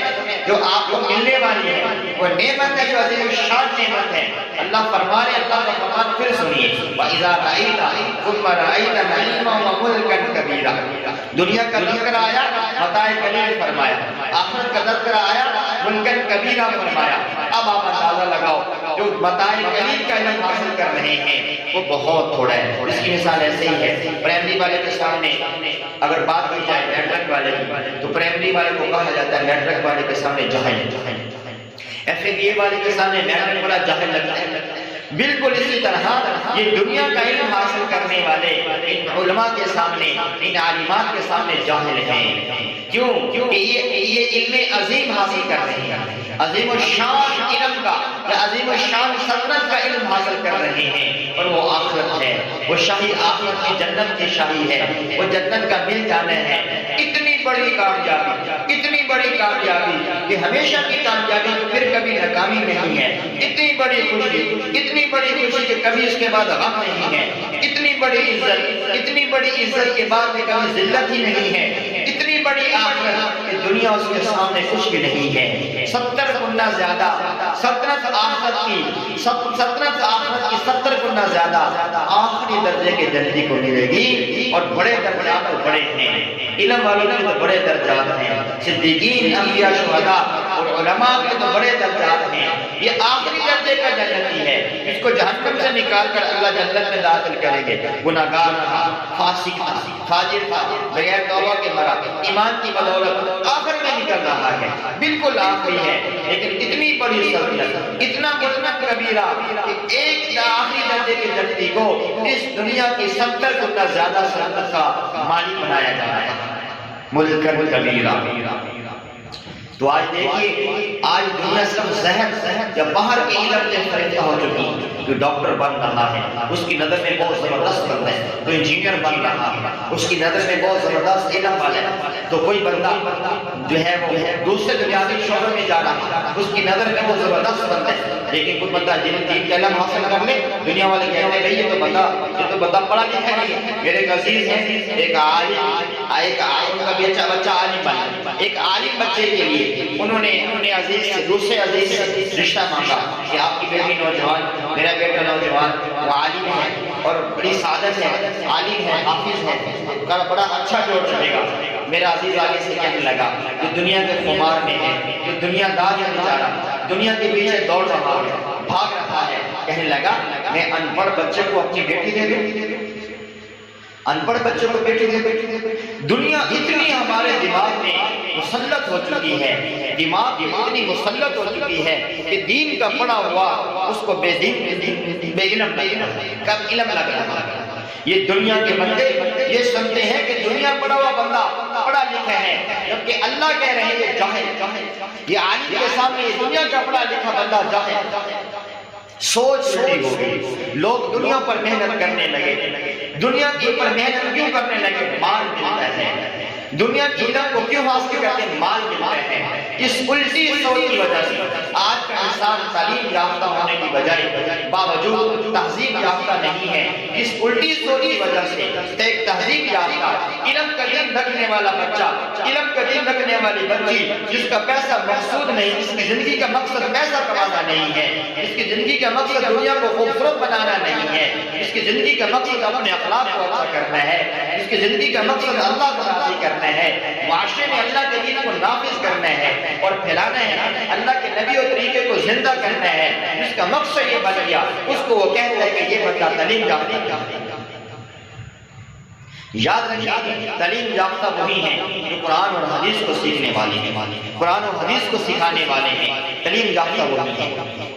جو آپ کو ملنے والی ہے، وہ نعمت ہے جو عظیم شان نعمت ہے. اللہ فرما رہے، اللہ کا فرمان پھر سنیے وَإِذَا رَأَيْتَ ثُمَّ رَأَيْتَ نَعِيمًا وَمُلْكًا كَبِيرًا. دنیا کا ذکر آیا متاع قلیل فرمایا، آخرت کا ذکر آیا ملکن کبیرہ فرمایا. اب آپ اندازہ لگاؤ جو متاع قلیل کا علم حاصل کر رہے ہیں وہ بہت تھوڑا ہے. اس کی مثال ایسے ہی ہے، پرائمری والے کے سامنے اگر بات کی جائے میٹرک والے کی تو پرائمری والے کو کہا جاتا ہے میٹرک والے کے سامنے جاہل، ایف اے بی اے والے کے سامنے میٹرک والا جاہل لگتا ہے. بالکل اسی طرح یہ دنیا کا علم حاصل کرنے والے ان علماء کے سامنے، ان عالمات کے سامنے جاہل ہیں۔ کیوں؟ کہ یہ علم عظیم حاصل کر رہے ہیں، عظیم الشان علم کا یا عظیم الشان سلطنت کا علم حاصل کر رہے ہیں، اور وہ آخرت ہے، وہ شاہی آخرت کی جنت کی شاہی ہے، وہ جنت کا مل جانا ہے۔ اتنی بڑی کامیابی، اتنی بڑی کامیابی کہ ہمیشہ کی کامیابی پھر کبھی ناکامی نہیں ہے، اتنی بڑی خوشی، اتنی بڑی خوشی کہ کبھی اس کے بعد غم نہیں ہے، اتنی بڑی عزت، اتنی بڑی عزت کے بعد میں کبھی ذلت ہی نہیں ہے، اتنی بڑی آخرت کہ دنیا اس کے سامنے کچھ بھی نہیں ہے۔ 70 گنا زیادہ سلطنت آخرت کی، سلطنت آخرت کی 70 گنا زیادہ آخری درجے کے جنتی کو ملے گی، اور بڑے درجات تو بڑے ہیں، علم والوں کے تو بڑے درجات ہیں، صدیقین، انبیاء، شہداء اور علماء کے تو بڑے درجات ہیں۔ یہ آخری درجے کا جنتی ہے، اس کو جہنم سے نکال کر اللہ جنت میں داخل کریں گے۔ گناہگار تھا، فاسق تھا، فاجر تھا، بغیر توبہ کے مرا، ایمان کی بدولت آخر میں نکل رہا ہے، بالکل آخری ہے، لیکن اتنی بڑی سلطنت، اتنا کبیرہ کہ ایک آخری درجے کے جنتی کو اس دنیا کی 70 گنا زیادہ سلطنت کا مالک بنایا جا رہا ہے، ملکن کبیرہ۔ تو آج دیکھیے، آج دنیا صرف ذہن یا باہر کے علم سے فریفتہ ہو چکی، جو ڈاکٹر بن رہا ہے اس کی نظر میں بہت زبردست بن ہے، تو انجینئر بن رہا ہے اس کی نظر میں بہت زبردست علم والا ہے، تو کوئی بندہ جو ہے وہ دوسرے دنیاوی شعبے میں جا رہا ہے اس کی نظر میں وہ زبردست بن ہے، لیکن کوئی بندہ دین کا علم حاصل کر لے، دنیا والے کہتے ہیں بھائی یہ تو بندہ پڑھا لکھا نہیں ہے۔ میرے ایک عزیز ہیں، ایک عالم کا بچہ عالم بنا، ایک عالم بچے کے لیے انہوں نے دوسرے عزیز سے رشتہ مانگا کہ آپ کی بیٹی نوجوان، میرا بیٹا نوجوان، وہ عالم ہے اور بڑی سعادت ہے، عالم ہے، حافظ ہے، بڑا اچھا جوڑ چلے گا۔ میرا عزیز آگے سے کہنے لگا کہ دنیا کے خمار میں ہے، کہ دنیا دار ہے بیچارہ، دنیا کے پیچھے دوڑ رہا ہے، بھاگ رہا ہے، کہنے لگا میں ان پڑھ بچے کو اپنی بیٹی دے دوں، ان پڑھ بچوں کو بیٹی دے دوں۔ دنیا اتنی ہمارے دماغ میں مسلط ہو چکی ہے، دماغ اتنی مسلط ہو چکی ہے کہ دین کا پڑھا ہوا اس کو بے علم کب علم لگ رہا ہے۔ یہ دنیا کے بندے یہ سمجھتے ہیں کہ دنیا پڑھا ہوا بندہ پڑھا لکھا ہے، جبکہ اللہ کہہ رہے ہیں یہ جاہل، یہ عالم کے سامنے یہ دنیا کا پڑھا لکھا بندہ جاہل۔ سوچ الٹی ہو گئی، لوگ دنیا پر محنت کرنے لگے، دنیا کے اوپر محنت کیوں کرنے لگے؟ مال ملتا ہے، دنیا کی علم کو کیوں حاصل کرتے ہیں؟ مال ملتا ہے۔ اس الٹی سوچ کی وجہ سے آج کا انسان تعلیم یافتہ ہونے کی بجائے باوجود تہذیب یافتہ نہیں ہے۔ اس الٹی سوچ کی وجہ سے ایک تہذیب یافتہ، علم کا دین رکھنے والا بچہ، علم کا دین رکھنے والی بچی، جس کا پیسہ مقصود نہیں، جس کی زندگی کا مقصد پیسہ کمانا نہیں ہے، جس کی زندگی کا مقصد دنیا کو خوبصورت بنانا نہیں ہے، جس کی زندگی کا مقصد اپنے اخلاق کو اچھا کرنا ہے، جس کی زندگی کا مقصد اللہ کو راضی کرنا ہے، معاشرے میں اللہ کے دین کو نافذ کرنا ہے اور پھیلانا ہے، اللہ کے نبی اور طریقے کو زندہ کرنا ہے، جس کا مقصد یہ بن گیا، اس کو وہ کہتا ہے کہ یہ بچہ تعلیم یافتہ۔ یاد رکھیے، تعلیم یافتہ وہی ہیں جو قرآن اور حدیث کو سیکھنے والے ہیں، قرآن اور حدیث کو سکھانے والے ہیں، تعلیم یافتہ وہی ہیں۔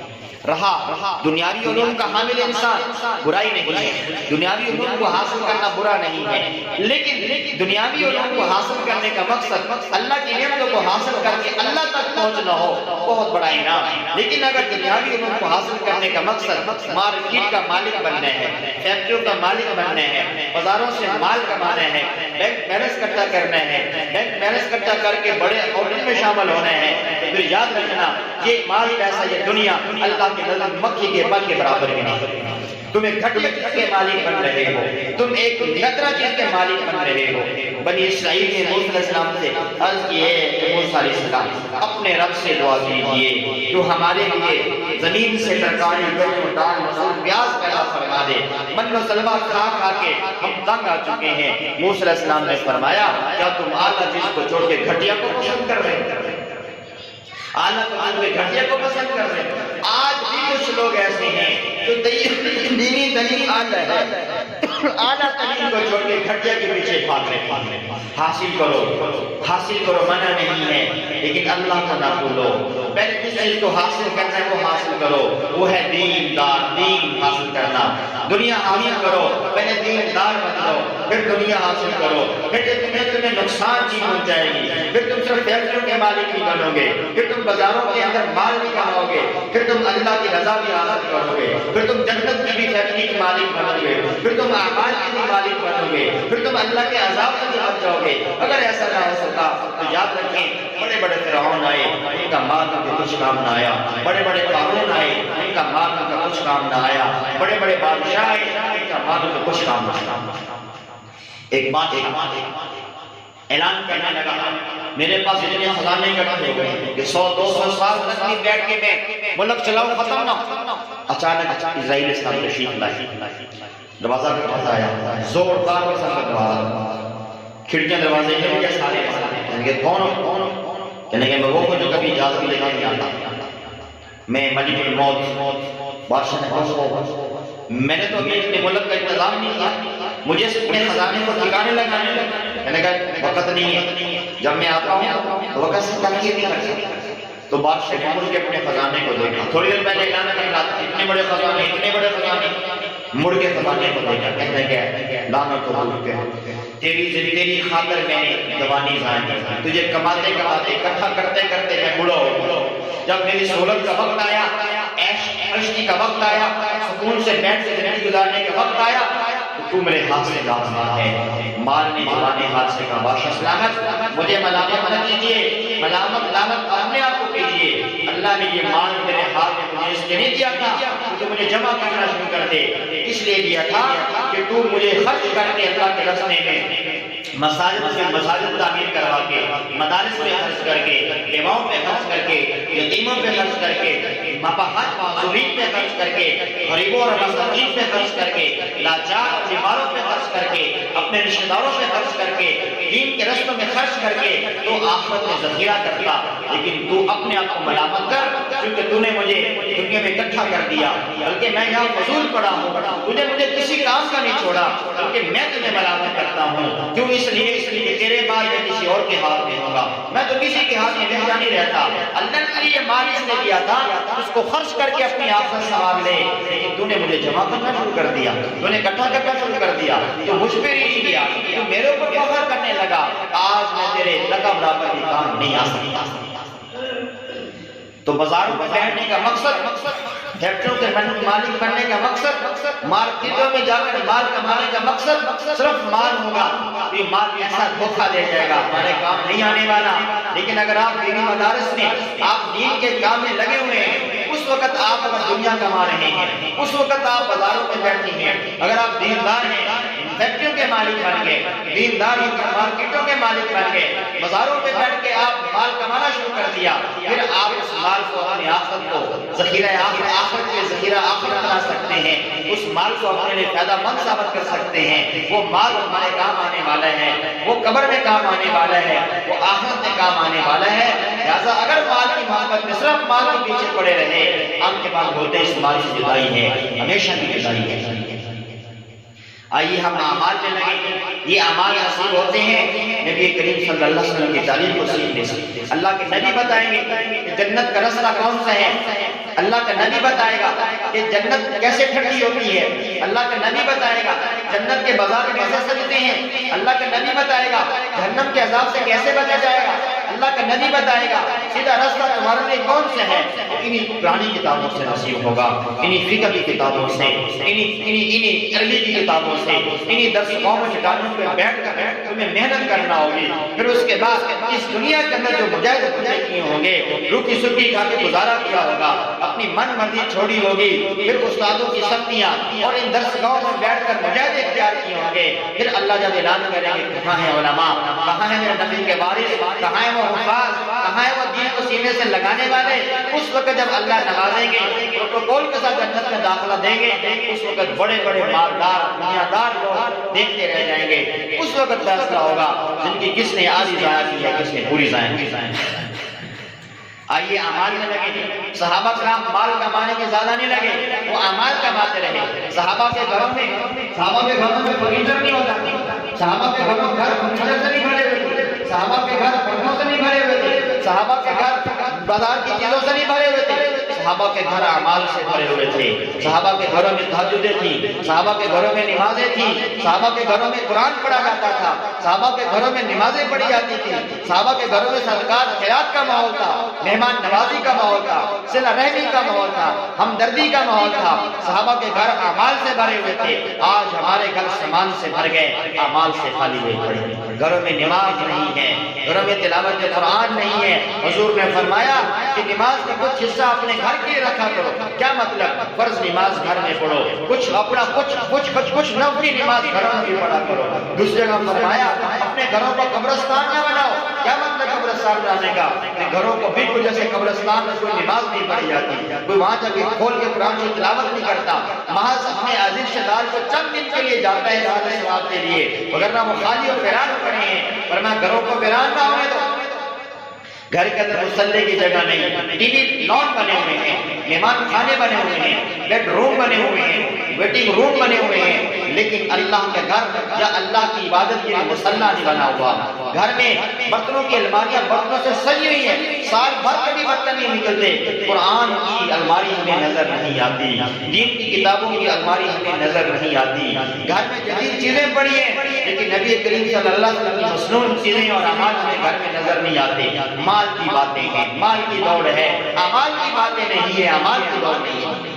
رہا دنیاوی علوم کا حامل انسان، برائی نہیں ہے، دنیاوی علوم کو حاصل کرنا برا نہیں ہے، لیکن دنیاوی علوم کو حاصل کرنے کا مقصد اللہ کی نعمتوں کو حاصل کر کے اللہ تک پہنچنا ہو، بہت بڑا انعام ہے۔ لیکن اگر دنیاوی علوم کو حاصل کرنے کا مقصد مارکیٹ کا مالک بننا ہے، فیکٹریوں کا مالک بننا ہے، بازاروں سے مال کمانا ہے، بینک بیلنس اکٹھا کرنا ہے، بینک بیلنس اکٹھا کر کے بڑے آڈٹ میں شامل ہونا ہے، تو پھر یاد رکھنا یہ مال پیسہ، یہ دنیا اللہ کے نزد مکھی کے بل کے برابر بھی نہیں۔ تم ایک گھٹیا چیز کے مالک بن رہے ہو، تم ایک نترا چیز کے مالک بن رہے ہو۔ بنی اسرائیل نے موسیٰ علیہ السلام سے عرض کی ہے، موسیٰ علیہ السلام اپنے رب سے دعا کیجیے جو ہمارے لیے زمین سے ترکاری، گندم، دال، مسور، پیاز پیدا فرما دے۔ من و سلوہ کھا کھا کے ہم تنگ آ چکے ہیں۔ موسیٰ علیہ السلام نے فرمایا کیا تم اعلیٰ چیز کو چھوڑ کے گھٹیا کو پسند کر رہے ہیں؟ اعلیٰ گھٹیا کو پسند کر رہے ہیں۔ آج بھی کچھ لوگ ایسے ہیں جو دینی تعلیم اعلیٰ ہے، اعلیٰ تعلیم کو چھوڑ کے گھٹیا کے پیچھے بھاگ رہے ہیں۔ حاصل کرو منع نہیں ہے، لیکن اللہ کو نہ بھولو۔ پہلے جس چیز کو حاصل کرنا ہے وہ حاصل کرو، وہ ہے دین حاصل کرنا۔ دنیا حاصل کرو، پہلے دیندار بن جاؤ، پھر دنیا حاصل کرو، پھر تمہیں نقصان چیز ہو جائے گی، پھر تم صرف فیکٹریوں کے مالک نہیں بنو گے، پھر تم بازاروں کے اندر مال بھی کماؤ گے، پھر تم اللہ کی رضا بھی حاصل کرو گے، پھر تم جنت کی بھی فیکٹری کے مالک بنو گے، پھر تم اعمال کے بھی مالک بنو گے، پھر تم اللہ کے عذاب سے بھی بچ جاؤ گے۔ اگر ایسا نہ ہو سکا تو یاد رکھیں، بڑے بڑے فرعون آئے، ان کا مال ان کے کچھ کام نہ آیا، بڑے بڑے قارون آئے، ان کا مال ان کا کچھ کام نہ آیا، بڑے بڑے بادشاہ آئے، ان کا مال ان کا کچھ کام نہ آیا۔ ایک بات اعلان کرنے لگا، میرے پاس اتنے خزانے اکٹھے ہو گئے کہ 100-200 سال تک نہیں بیٹھ کے میں ملک چلاؤ ختم نہ۔ اچانک اسرائیل اسلام تشریف لائے، دروازہ پہ آیا، زوردار کے ساتھ دروازہ، کھڑکیاں دروازے ہل گئے سارے۔ کہنے کہ کون؟ کہنے کہ میں وہ جو کبھی اجازت لے کر نہیں آتا، میں ملک الموت، بادشاہ نے کہا میں نے تو ابھی اپنے ملک کا انتظام نہیں کیا، مجھے اپنے خزانے کو ٹھکانے لگانے لگا۔ میں نے کہا وقت نہیں ہے، جب میں آتا ہوں تو وقت سے تاخیر نہیں کر سکتا۔ تو بادشاہ نے مڑ کے اپنے خزانے کو دیکھا، تھوڑی دیر پہلے اعلان کرنا اتنے بڑے خزانے، مڑ کے خزانے کو دیکھا، کہنے کہ لعنت ہو تیری خاطر میں نے جوانی ضائع کی، تجھے کماتے اکٹھا کرتے میں بوڑھا ہو گیا۔ جب میری سہولت کا وقت آیا، عیش عشقی کا وقت آیا، سکون سے بیٹھ کے زندگی گزارنے کا وقت آیا، تو میرے ہاتھ سے لازمہ ہے۔ مال نے جوانے ہاتھ سے کہا بادشاہ سلامت، مجھے ملامت نہ کیجیے، ملامت اپنے آپ کو کیجیے، اللہ نے یہ مال میرے ہاتھ میں مجھے اس لیے نہیں دیا تھا کہ تو مجھے جمع کرنا شروع کر دے، اس لیے دیا تھا کہ تو مجھے خرچ کر کے اللہ کے راستے میں مساجد تعمیر کروا کے، مدارس پہ خرچ کر کے، بیواؤں پہ خرچ کر کے، یتیموں پہ خرچ کر کے، مپاحت معذورین پہ خرچ کر کے، غریبوں اور مساکین پہ خرچ کر کے، لاچار اور بیماروں پہ خرچ کر کے، اپنے رشتہ داروں پہ خرچ کر کے، دین کے رستوں میں خرچ کر کے تو آخرت میں ذخیرہ کرتا۔ لیکن تو اپنے آپ کو ملامت کر کیونکہ تو نے مجھے دنیا میں اکٹھا کر دیا، بلکہ میں یہاں فضول پڑا ہوں، تجھے مجھے کسی کام کا نہیں چھوڑا، بلکہ میں تجھے ملامت کرتا ہوں۔ کیوں؟ اس لیے کہ تیرے مال میں کسی اور کے ہاتھ میں ہوگا، میں تو کسی کے ہاتھ میں بھیجا نہیں رہتا۔ اللہ نے یہ مال اس نے دیا تھا اس کو خرچ کر کے اپنی آخرت سنوار لے، لیکن تو نے مجھے جمع کرنا شروع کر دیا، تو نے اکٹھا کرنا شروع کر دیا، تو مجھ پہ نہیں کیا، تو میرے اوپر فخر کرنے لگا، آج میں تیرے لقب برابر کی کام نہیں آ سکتا۔ تو بازاروں میں بیٹھنے کا مقصد، فیکٹریوں کے مالک بننے کا مقصد، مارکیٹوں میں جا کر مال کمانے کا مقصد صرف مال ہوگا، یہ مال کے ساتھ دھوکہ دے جائے گا، ہمارے کام نہیں آنے والا۔ لیکن اگر آپ دینی مدارس میں، آپ دین کے کام میں لگے ہوئے ہیں، اس وقت آپ اگر دنیا کما رہے ہیں، اس وقت آپ بازاروں میں بیٹھے ہیں، اگر آپ دیندار ہیں، فیکٹریوں کے مالک بن گئے، دیندار ہو کر مارکیٹوں کے مالک بن گئے، بازاروں پہ بیٹھ کے آپ مال کمانا شروع کر دیا، پھر آپ اس مال کو اپنی آخرت کو ذخیرہ آخرت کے ذخیرہ آخرت بنا سکتے ہیں، اس مال کو اپنے لیے فائدہ مند ثابت کر سکتے ہیں۔ وہ مال ہمارے کام آنے والا ہے، وہ قبر میں کام آنے والا ہے، وہ آخرت میں کام آنے والا ہے۔ لہٰذا اگر مال کی محبت میں صرف مال کے پیچھے پڑے رہے، آپ کے پاس بولتے اس مال کی جدائی ہے، ہمیشہ کی جدائی ہے۔ آئیے ہم اعمال میں لگیں، یہ اعمال نصیب ہوتے ہیں نبی کریم صلی اللہ علیہ وسلم کی تعلیم کو سیکھنے سے۔ اللہ کے نبی بتائیں گے کہ جنت کا رستہ کون سا ہے، اللہ کا نبی بتائے گا کہ جنت کیسے ٹھنڈی ہوتی ہے، اللہ کا نبی بتائے گا جنت کے بازار کیسے سجتے ہیں، اللہ کا نبی بتائے گا جہنم کے عذاب سے کیسے بچا جائے گا، اللہ کا نبی بتائے گا سیدھا راستہ تمہارے لیے کون سا ہے۔ انہی پرانی کتابوں سے نصیب ہوگا، انہی فقہ کی کتابوں سے، انہی عربی کی کتابوں سے، انہی درس قوم و ٹھکانوں پہ بیٹھ کر تمہیں محنت کرنا ہوگی۔ پھر اس کے بعد اس دنیا کے اندر جو مجاہد کیے ہوں گے، روکی سکی کھا کے گزارا کیا ہوگا، اپنی من مرضی چھوڑی ہوگی، پھر استادوں کی سختیاں اور ان درس گاہوں میں بیٹھ کر مجاہد اختیار کیے ہوں گے، پھر اللہ جب اعلان کریں گے کہاں ہیں علماء، کہاں ہیں میرے نبی کے وارث، کہاں ہیں وہ حفاظ، کہاں ہیں وہ دین کو سینے سے لگانے والے، اس وقت جب اللہ نوازیں گے، پروٹوکول کے ساتھ جنت میں داخلہ دیں گے، اس وقت بڑے بڑے مالدار دنیا دار لوگ دیکھتے رہ جائیں گے۔ اس وقت فیصلہ ہوگا جن کی کس نے آدھی ضائع کی ہے، کس نے پوری ضائع کی۔ آئیے اعمال میں لگے۔ صحابہ کرام مال کمانے کے زیادہ نہیں لگے، وہ اعمال کماتے رہے۔ صحابہ کے گھروں میں فرنیچر نہیں ہوتا، صحابہ کے گھروں گھر فرنیچر سے نہیں بھرے ہوئے تھے، صحابہ کے گھر پردوں سے نہیں بھرے ہوئے تھے، صحابہ کے گھر بازار کی چیزوں سے نہیں بھرے ہوئے تھے، صحابہ کے گھر اعمال سے بھرے ہوئے تھے۔ صحابہ کے گھروں میں تہجدیں تھی، صحابہ کے گھروں میں نمازیں تھی، صحابہ کے گھروں میں قرآن پڑھا جاتا تھا، صحابہ کے گھروں میں نمازیں پڑھی جاتی تھی، صحابہ کے گھروں میں صدقات خیرات کا ماحول تھا، مہمان نوازی کا ماحول تھا، صلہ رحمی کا ماحول تھا، ہمدردی کا ماحول تھا۔ صحابہ کے گھر اعمال سے بھرے ہوئے تھے۔ آج ہمارے گھر سامان سے بھر گئے، اعمال سے خالی ہوئے پڑے۔ گھروں میں نماز نہیں ہے، گھروں میں تلاوت قرآن نہیں ہے۔ حضور نے فرمایا کہ نماز کا کچھ حصہ اپنے گھر کے لیے رکھا کرو۔ کیا مطلب؟ فرض نماز گھر میں پڑھو، کچھ اپنا کچھ نفلی نماز گھروں میں بھی پڑھا کرو۔ دوسرے جگہ فرمایا اپنے گھروں کو قبرستان نہ بناؤ۔ کیا مطلب قبرستان بنانے کا؟ اپنے گھروں کو بالکل جیسے قبرستان میں کوئی نماز نہیں پڑھی جاتی، کوئی وہاں جا کے کھول کے قرآن کی تلاوت نہیں کرتا، محض اپنے عزیز رشتہ دار کو چند دن کے لیے جاتا ہے ثواب کے لیے، وگرنہ وہ خالی اور ویران پڑے ہیں۔ فرمایا گھروں کو ویران نہ ہونے دو۔ گھر کے اندر مصلی کی جگہ نہیں، ٹی وی لان بنے ہوئے ہیں، مہمان خانے بنے ہوئے ہیں، بیڈ روم بنے ہوئے ہیں، ویٹنگ روم بنے ہوئے ہیں، لیکن اللہ کے گھر یا اللہ کی عبادت کے لیے مصلی نہیں بنا ہوا۔ گھر میں برتنوں کی الماریاں برتنوں سے سجی ہوئی ہیں، سال بھر کبھی برتن نہیں نکلتے۔ قرآن کی الماری ہمیں نظر نہیں آتی، دین کی کتابوں کی الماری ہمیں نظر نہیں آتی۔ گھر میں جدید چیزیں پڑی ہیں، لیکن نبی کریم صلی اللہ علیہ وسلم کی مصنون چیزیں اور اعمال ہمیں گھر میں نظر نہیں آتے۔ مال کی باتیں ہیں، مال کی دوڑ ہے، اعمال کی باتیں نہیں ہے، اعمال کی دوڑ نہیں ہے۔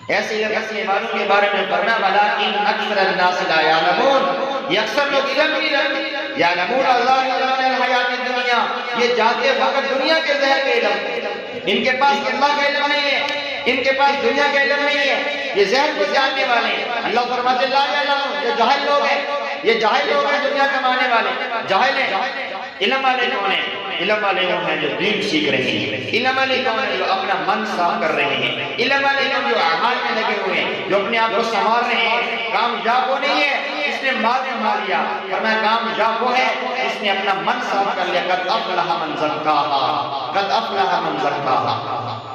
ایسے معلوم کے بارے میں فرمایا ولکن اکثر الناس لا یعلمون، یہ اکثر لوگ علم نہیں رکھتے۔ یعلمون اللہ الحیات الدنیا، یہ جانتے فقط دنیا کے ظاہر کے علم، ان کے پاس اللہ کا علم نہیں ہے، ان کے پاس دنیا کا علم نہیں ہے، یہ ظاہر کو جاننے والے ہیں۔ اللہ فرماتے لا یعلمون، یہ جاہل لوگ ہیں، یہ جاہل لوگ ہیں، دنیا کمانے والے جاہل ہیں۔ علم والے کون ہیں؟ علم والے وہ ہیں جو دین سیکھ رہے ہیں۔ علم والے کون ہیں؟ جو اپنا من صاف کر رہے ہیں۔ علم والے لوگ جو اعمال میں لگے ہوئے ہیں، جو اپنے آپ کو سنوار رہے ہیں۔ کامیاب وہ نہیں ہے اس نے مال کما لیا، فرمایا کامیاب وہ ہے اس نے اپنا من صاف کر لیا۔ قد افلح من زکاہا، قد افلح من زکاہا۔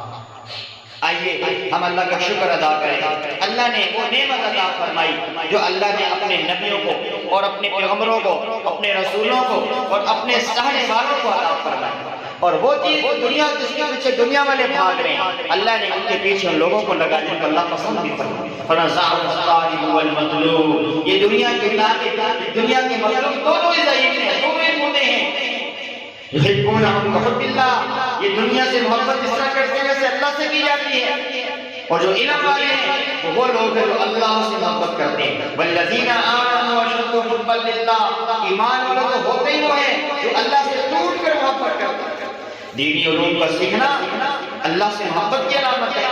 آئیے ہم اللہ کا شکر ادا کریں۔ اللہ نے وہ نعمت عطا فرمائی جو اللہ نے اپنے نبیوں کو اور اپنے پیغمبروں کو، اپنے رسولوں کو اور اپنے سہنے والوں کو عطا فرمائی۔ اور وہ چیز دنیا جس کے پیچھے دنیا والے بھاگ رہے ہیں، اللہ نے ان کے پیچھے ان لوگوں کو لگا جن کو اللہ پسند بھی فرمایا۔ فَنَزَعَ الطَّالِبُ وَالْمَطْلُوبُ، یہ دنیا کے مطلوب دونوں ہی ضعیف ہیں، دونوں ہی موٹے ہیں۔ یحبونہم کحب اللہ، یہ دنیا سے محبت اس طرح کرتے ہیں جیسے اللہ سے کی جاتی ہے۔ اور جو علم والے ہیں وہ لوگ ہیں جو اللہ سے محبت کرتے ہیں۔ والذین آمنوا اشد حبا للہ، ایمان والے تو ہوتے ہی وہ ہیں جو اللہ سے ٹوٹ کر محبت کرتے ہیں۔ دینی علوم کا سیکھنا اللہ سے محبت کی علامت ہے،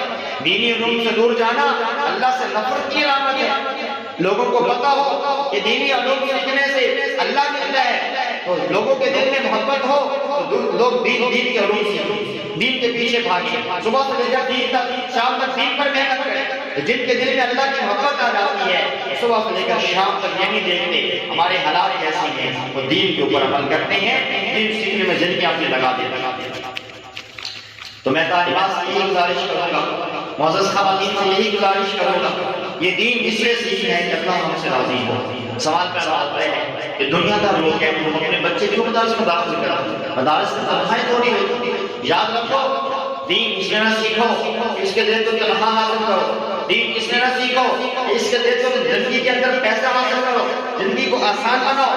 دینی علوم سے دور جانا اللہ سے نفرت کی علامت ہے۔ لوگوں کو پتا ہو کہ دینی علوم سیکھنے سے اللہ ملتا ہے تو لوگوں کے دل میں محبت ہو تو لوگ دین کے علوم سیکھیں، دین کے پیچھے بھاگیں، صبح سے لے کر دین تک، شام تک دین پر محنت کریں۔ جن کے دل میں اللہ کی محبت آ جاتی ہے صبح سے لے کر شام تک یہ نہیں دیکھتے ہمارے حالات کیسے ہیں، وہ دین کے اوپر عمل کرتے ہیں، دین سیکھنے میں زندگی اپنی لگا دیتے ہیں۔ تو میں طالبات سے یہی گزارش کروں گا، معزز خواتین سے یہی گزارش کروں گا، یہ دین اس لیے سیکھنا ہے کہ اللہ ہم سے راضی ہو۔ سوال پیدا ہوتا ہے کہ دنیا دار لوگ ہیں وہ اپنے بچے کیوں مدارس میں داخل کرتے؟ مدارس میں تنخواہیں تھوڑی ہوتی، یاد رکھو دین اس میں نہ سیکھو اس کے ذریعے تم تنخواہ حاصل کرو، دین اس میں نہ سیکھو اس کے ذریعے تم زندگی کے اندر پیسہ حاصل کرو، زندگی کو آسان بناؤ۔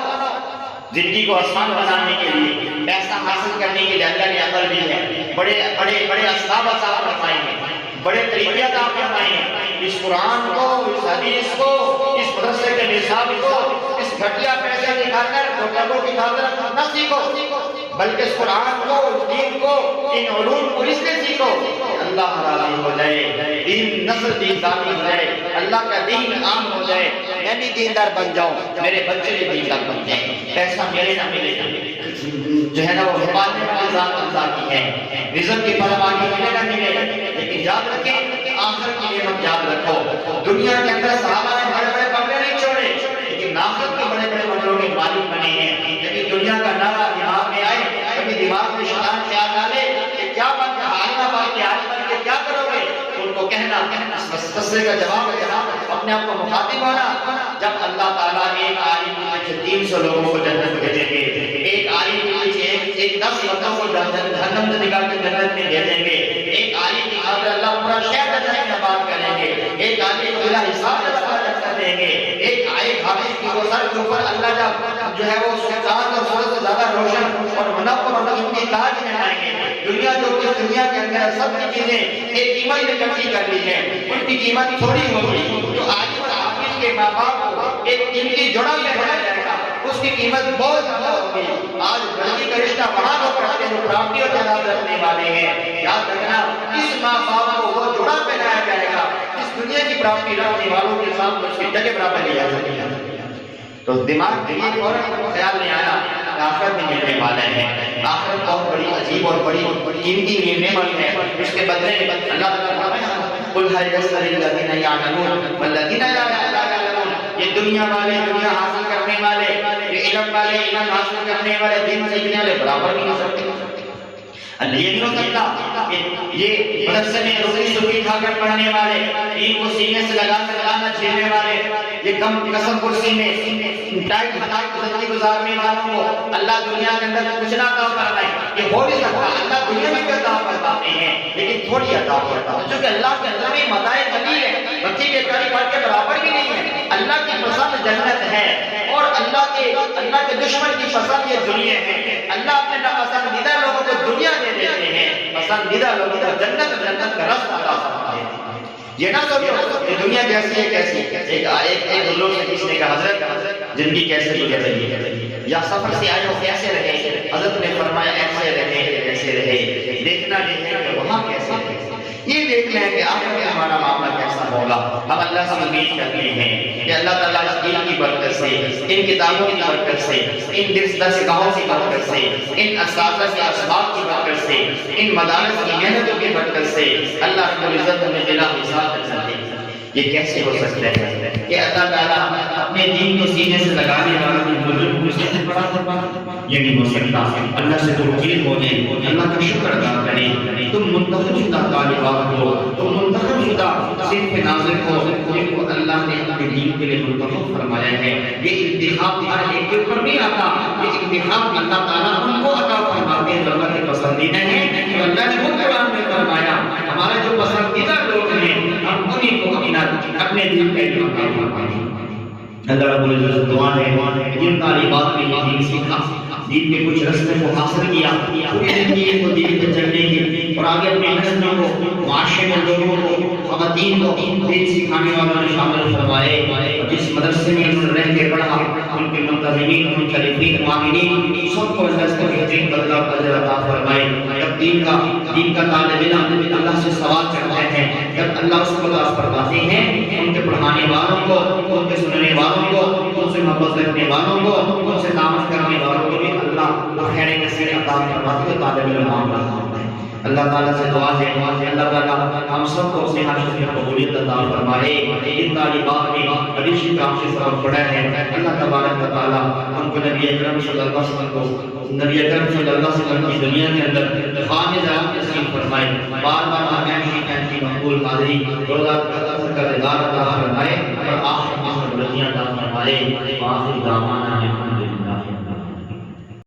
زندگی کو آسان بنانے کے لیے، پیسہ حاصل کرنے کے لیے اللہ نے عقل دی ہے، بڑے اسباب عطا فرمائے ہیں، بڑے طریقے عطا فرمائے ہیں۔ اس قرآن کو، اس حدیث کو، اس مدرسے کے نصاب کو اس گھٹیا پیسے دکھا کر ڈاکٹروں کی خاطر نہ سیکھو، بلکہ اس قرآن کو، اس دین کو، ان علوم کو اس لیے سیکھو کہ اللہ راضی ہو جائے، دین نسل دیندار ہو جائے، اللہ کا دین عام ہو جائے، میں بھی دیندار بن جاؤں، میرے بچے بھی دیندار بن جائیں، پیسہ میرے نہ ملے جو ہے نا وہ حفاظت کی ذات اللہ کی ہے، رزق کی فراوانی ملے نہ ملے، لیکن یاد رکھیں آخرت کی نعمت یاد رکھو۔ دنیا کے اندر صحابہ نے بڑے بڑے بنگلے نہیں چھوڑے، لیکن آخرت کے بڑے بڑے بنگلوں کے مالک بنے ہیں۔ یعنی دنیا کا نعرہ دماغ میں آئے، کبھی دماغ میں شیطان خیال ڈالے کہ کیا بن کے عالمہ بن کے عالم بن کے کیا کرو گے، تو ان کو کہنا اس مسئلے کا جواب ہے جناب اپنے آپ کو مخاطب ہونا، جب اللہ تعالیٰ ایک عالم کے پیچھے 300 لوگوں کو جنت بھیجیں گے، ایک عالم کے پیچھے ایک 10 مردوں کو جہنم سے نکال کے جنت میں دے دیں گے، ایک عالم کی خاطر اللہ پورا شہر جنت میں آباد کریں گے، ایک عالم کو اللہ حساب جنت دیں گے، ایک عالم حافظ کی وہ سر کے اوپر اللہ جب جو ہے وہ چاند اور سورج سے زیادہ روشن اور منور اور ان کی تاج بنائیں گے۔ دنیا جو کہ دنیا کے اندر سب کی چیزیں ایک قیمت میں اکٹھی کر لی ہیں، ان کی قیمت تھوڑی ہوگی، جو عالم اور حافظ کے ماں باپ کو ایک قیمتی جوڑا میں بنایا جائے گا، اس کی قیمت بہت زیادہ ہوگی۔ آج لڑکی کا رشتہ وہاں لوگ کرتے ہیں جو پراپرٹی اور جائیداد رکھنے والے ہیں، یاد رکھنا اس ماں باپ کو وہ جوڑا پہنایا جائے گا اس دنیا کی پراپرٹی رکھنے والوں کے سامنے اس کی جگہ برابر لی جا سکتی ہے۔ تو دماغ کے لیے فوراً خیال نہیں آیا آخرت میں ملنے والا ہے، آخرت بہت بڑی عجیب اور بڑی قیمتی نعمت ہے، اس کے بدلے اللہ تعالیٰ قل هل يستوي الذين يعلمون والذين لا يعلمون، یہ دنیا والے دنیا حاصل کرنے والے، یہ علم والے علم حاصل کرنے والے، دین سیکھنے والے برابر نہیں ہو سکتے۔ اللہ یہ نہیں ہو سکتا کہ یہ مدرسے میں روٹی سبھی کھا کر پڑھنے والے، دین کو سینے سے لگا کر لانا چھیڑنے والے، یہ کم قسم کرسی میں ٹائٹ زندگی گزارنے والوں کو اللہ دنیا کے اندر کچھ نہ عطا فرمائے، یہ ہو نہیں سکتا۔ اللہ دنیا میں بھی عطا فرماتے ہیں لیکن تھوڑی عطا فرماتا ہے، چونکہ اللہ کے اندر میں متاع قلیل ہے، بچے کے کاروبار کے برابر بھی نہیں ہے۔ اللہ کی پسند جنت ہے اور اللہ کے دشمن کی پسند یہ دنیا ہے۔ اللہ اپنے ناپسندیدہ لوگوں کو دنیا دے دیتے ہیں، پسندیدہ لوگوں کو جنت کا رزق عطا فرماتے ہیں۔ یہ نہ سوچو کہ دنیا کیسی ہے کیسی، ایک لوگ سے کسی نے کہا حضرت زندگی کیسے گزری ہے یا سفر سے آئے ہو کیسے رہے، حضرت نے فرمایا ایسے رہے ایسے رہے، دیکھنا نہیں ہے کہ وہاں کیسے رہے، یہ دیکھنا ہے کہ آخر میں ہمارا معاملہ کیسا ہوگا۔ ہم اللہ سے امید کرتے ہیں کہ اللہ تعالیٰ اس دین کی برکت سے، ان کتابوں کی برکت سے، ان درسگاہوں کی برکت سے، ان اساتذہ کے اسباب کی برکت سے، ان مدارس کی محنتوں کی برکت سے اللہ رب العزت ہمیں بلا حساب جنت دے۔ یہ کیسے ہو سکتا ہے کہ اللہ تعالیٰ اپنے دین کو سینے سے لگانے والوں کی بزرگ کو سینے پڑا کروا؟ یہ نہیں ہو سکتا۔ اللہ سے توفیق ہو جائے، اللہ کا شکر ادا کریں۔ تم منتخب شدہ طالبات ہو، تم منتخب شدہ صنف ناظر ہو، جن کو اللہ نے اپنے دین کے لیے منتخب فرمایا ہے۔ یہ انتخاب ہر ایک کے اوپر نہیں آتا، یہ انتخاب اللہ تعالیٰ ان کو عطا فرماتے ہیں جو اللہ کے پسندیدہ ہیں۔ اور اللہ نے وہ قرآن میں فرمایا ہمارے جو پسندیدہ لوگ ہیں ہم انہیں کو اپنے دین کا علم عطا فرمائیں۔ اللہ رب العزت دعا ہے جن طالبات نے یہ دین سیکھا، دین کے کچھ رستے کو حاصل کیا، پوری زندگی کو دین پہ چلنے کی اور آگے اپنے نسلوں کو، معاشرے میں لوگوں کو، خواتین کو دین سکھانے والوں میں شامل فرمائے۔ جس مدرسے میں انہوں نے رہ کے پڑھا، ان کے منتظمین، منشرفین، معاملین سب کو اللہ سے بہترین بدلہ اجر عطا فرمائے۔ جب دین کا طالب علم اللہ سے سوال کرتے ہیں، جب اللہ اس کو عطا فرماتے ہیں، ان کے پڑھانے والوں کو، ان کے سننے والوں کو، ان سے محبت رکھنے والوں کو، ان سے تعامل کرنے والوں کو بھی اللہ خیر کثیر عطا فرماتے ہیں۔ طالب علم معاملہ اللہ تعالیٰ سے دعا ہے اللہ تعالیٰ ہم سب کو اپنے حاصل کی قبولیت عطا فرمائے۔ ان طالبات نے حدیث کام سے سبق پڑھا ہے، اللہ تبارک و تعالیٰ ہم کو نبی اکرم صلی اللہ علیہ وسلم کی دنیا کے اندر خامد رات نصیب فرمائے، بار بار آمین شیخین کی مقبول حاضری روزہ کا دیدار عطا فرمائے اور آخر بلندیاں عطا فرمائے۔ آخر دعوانا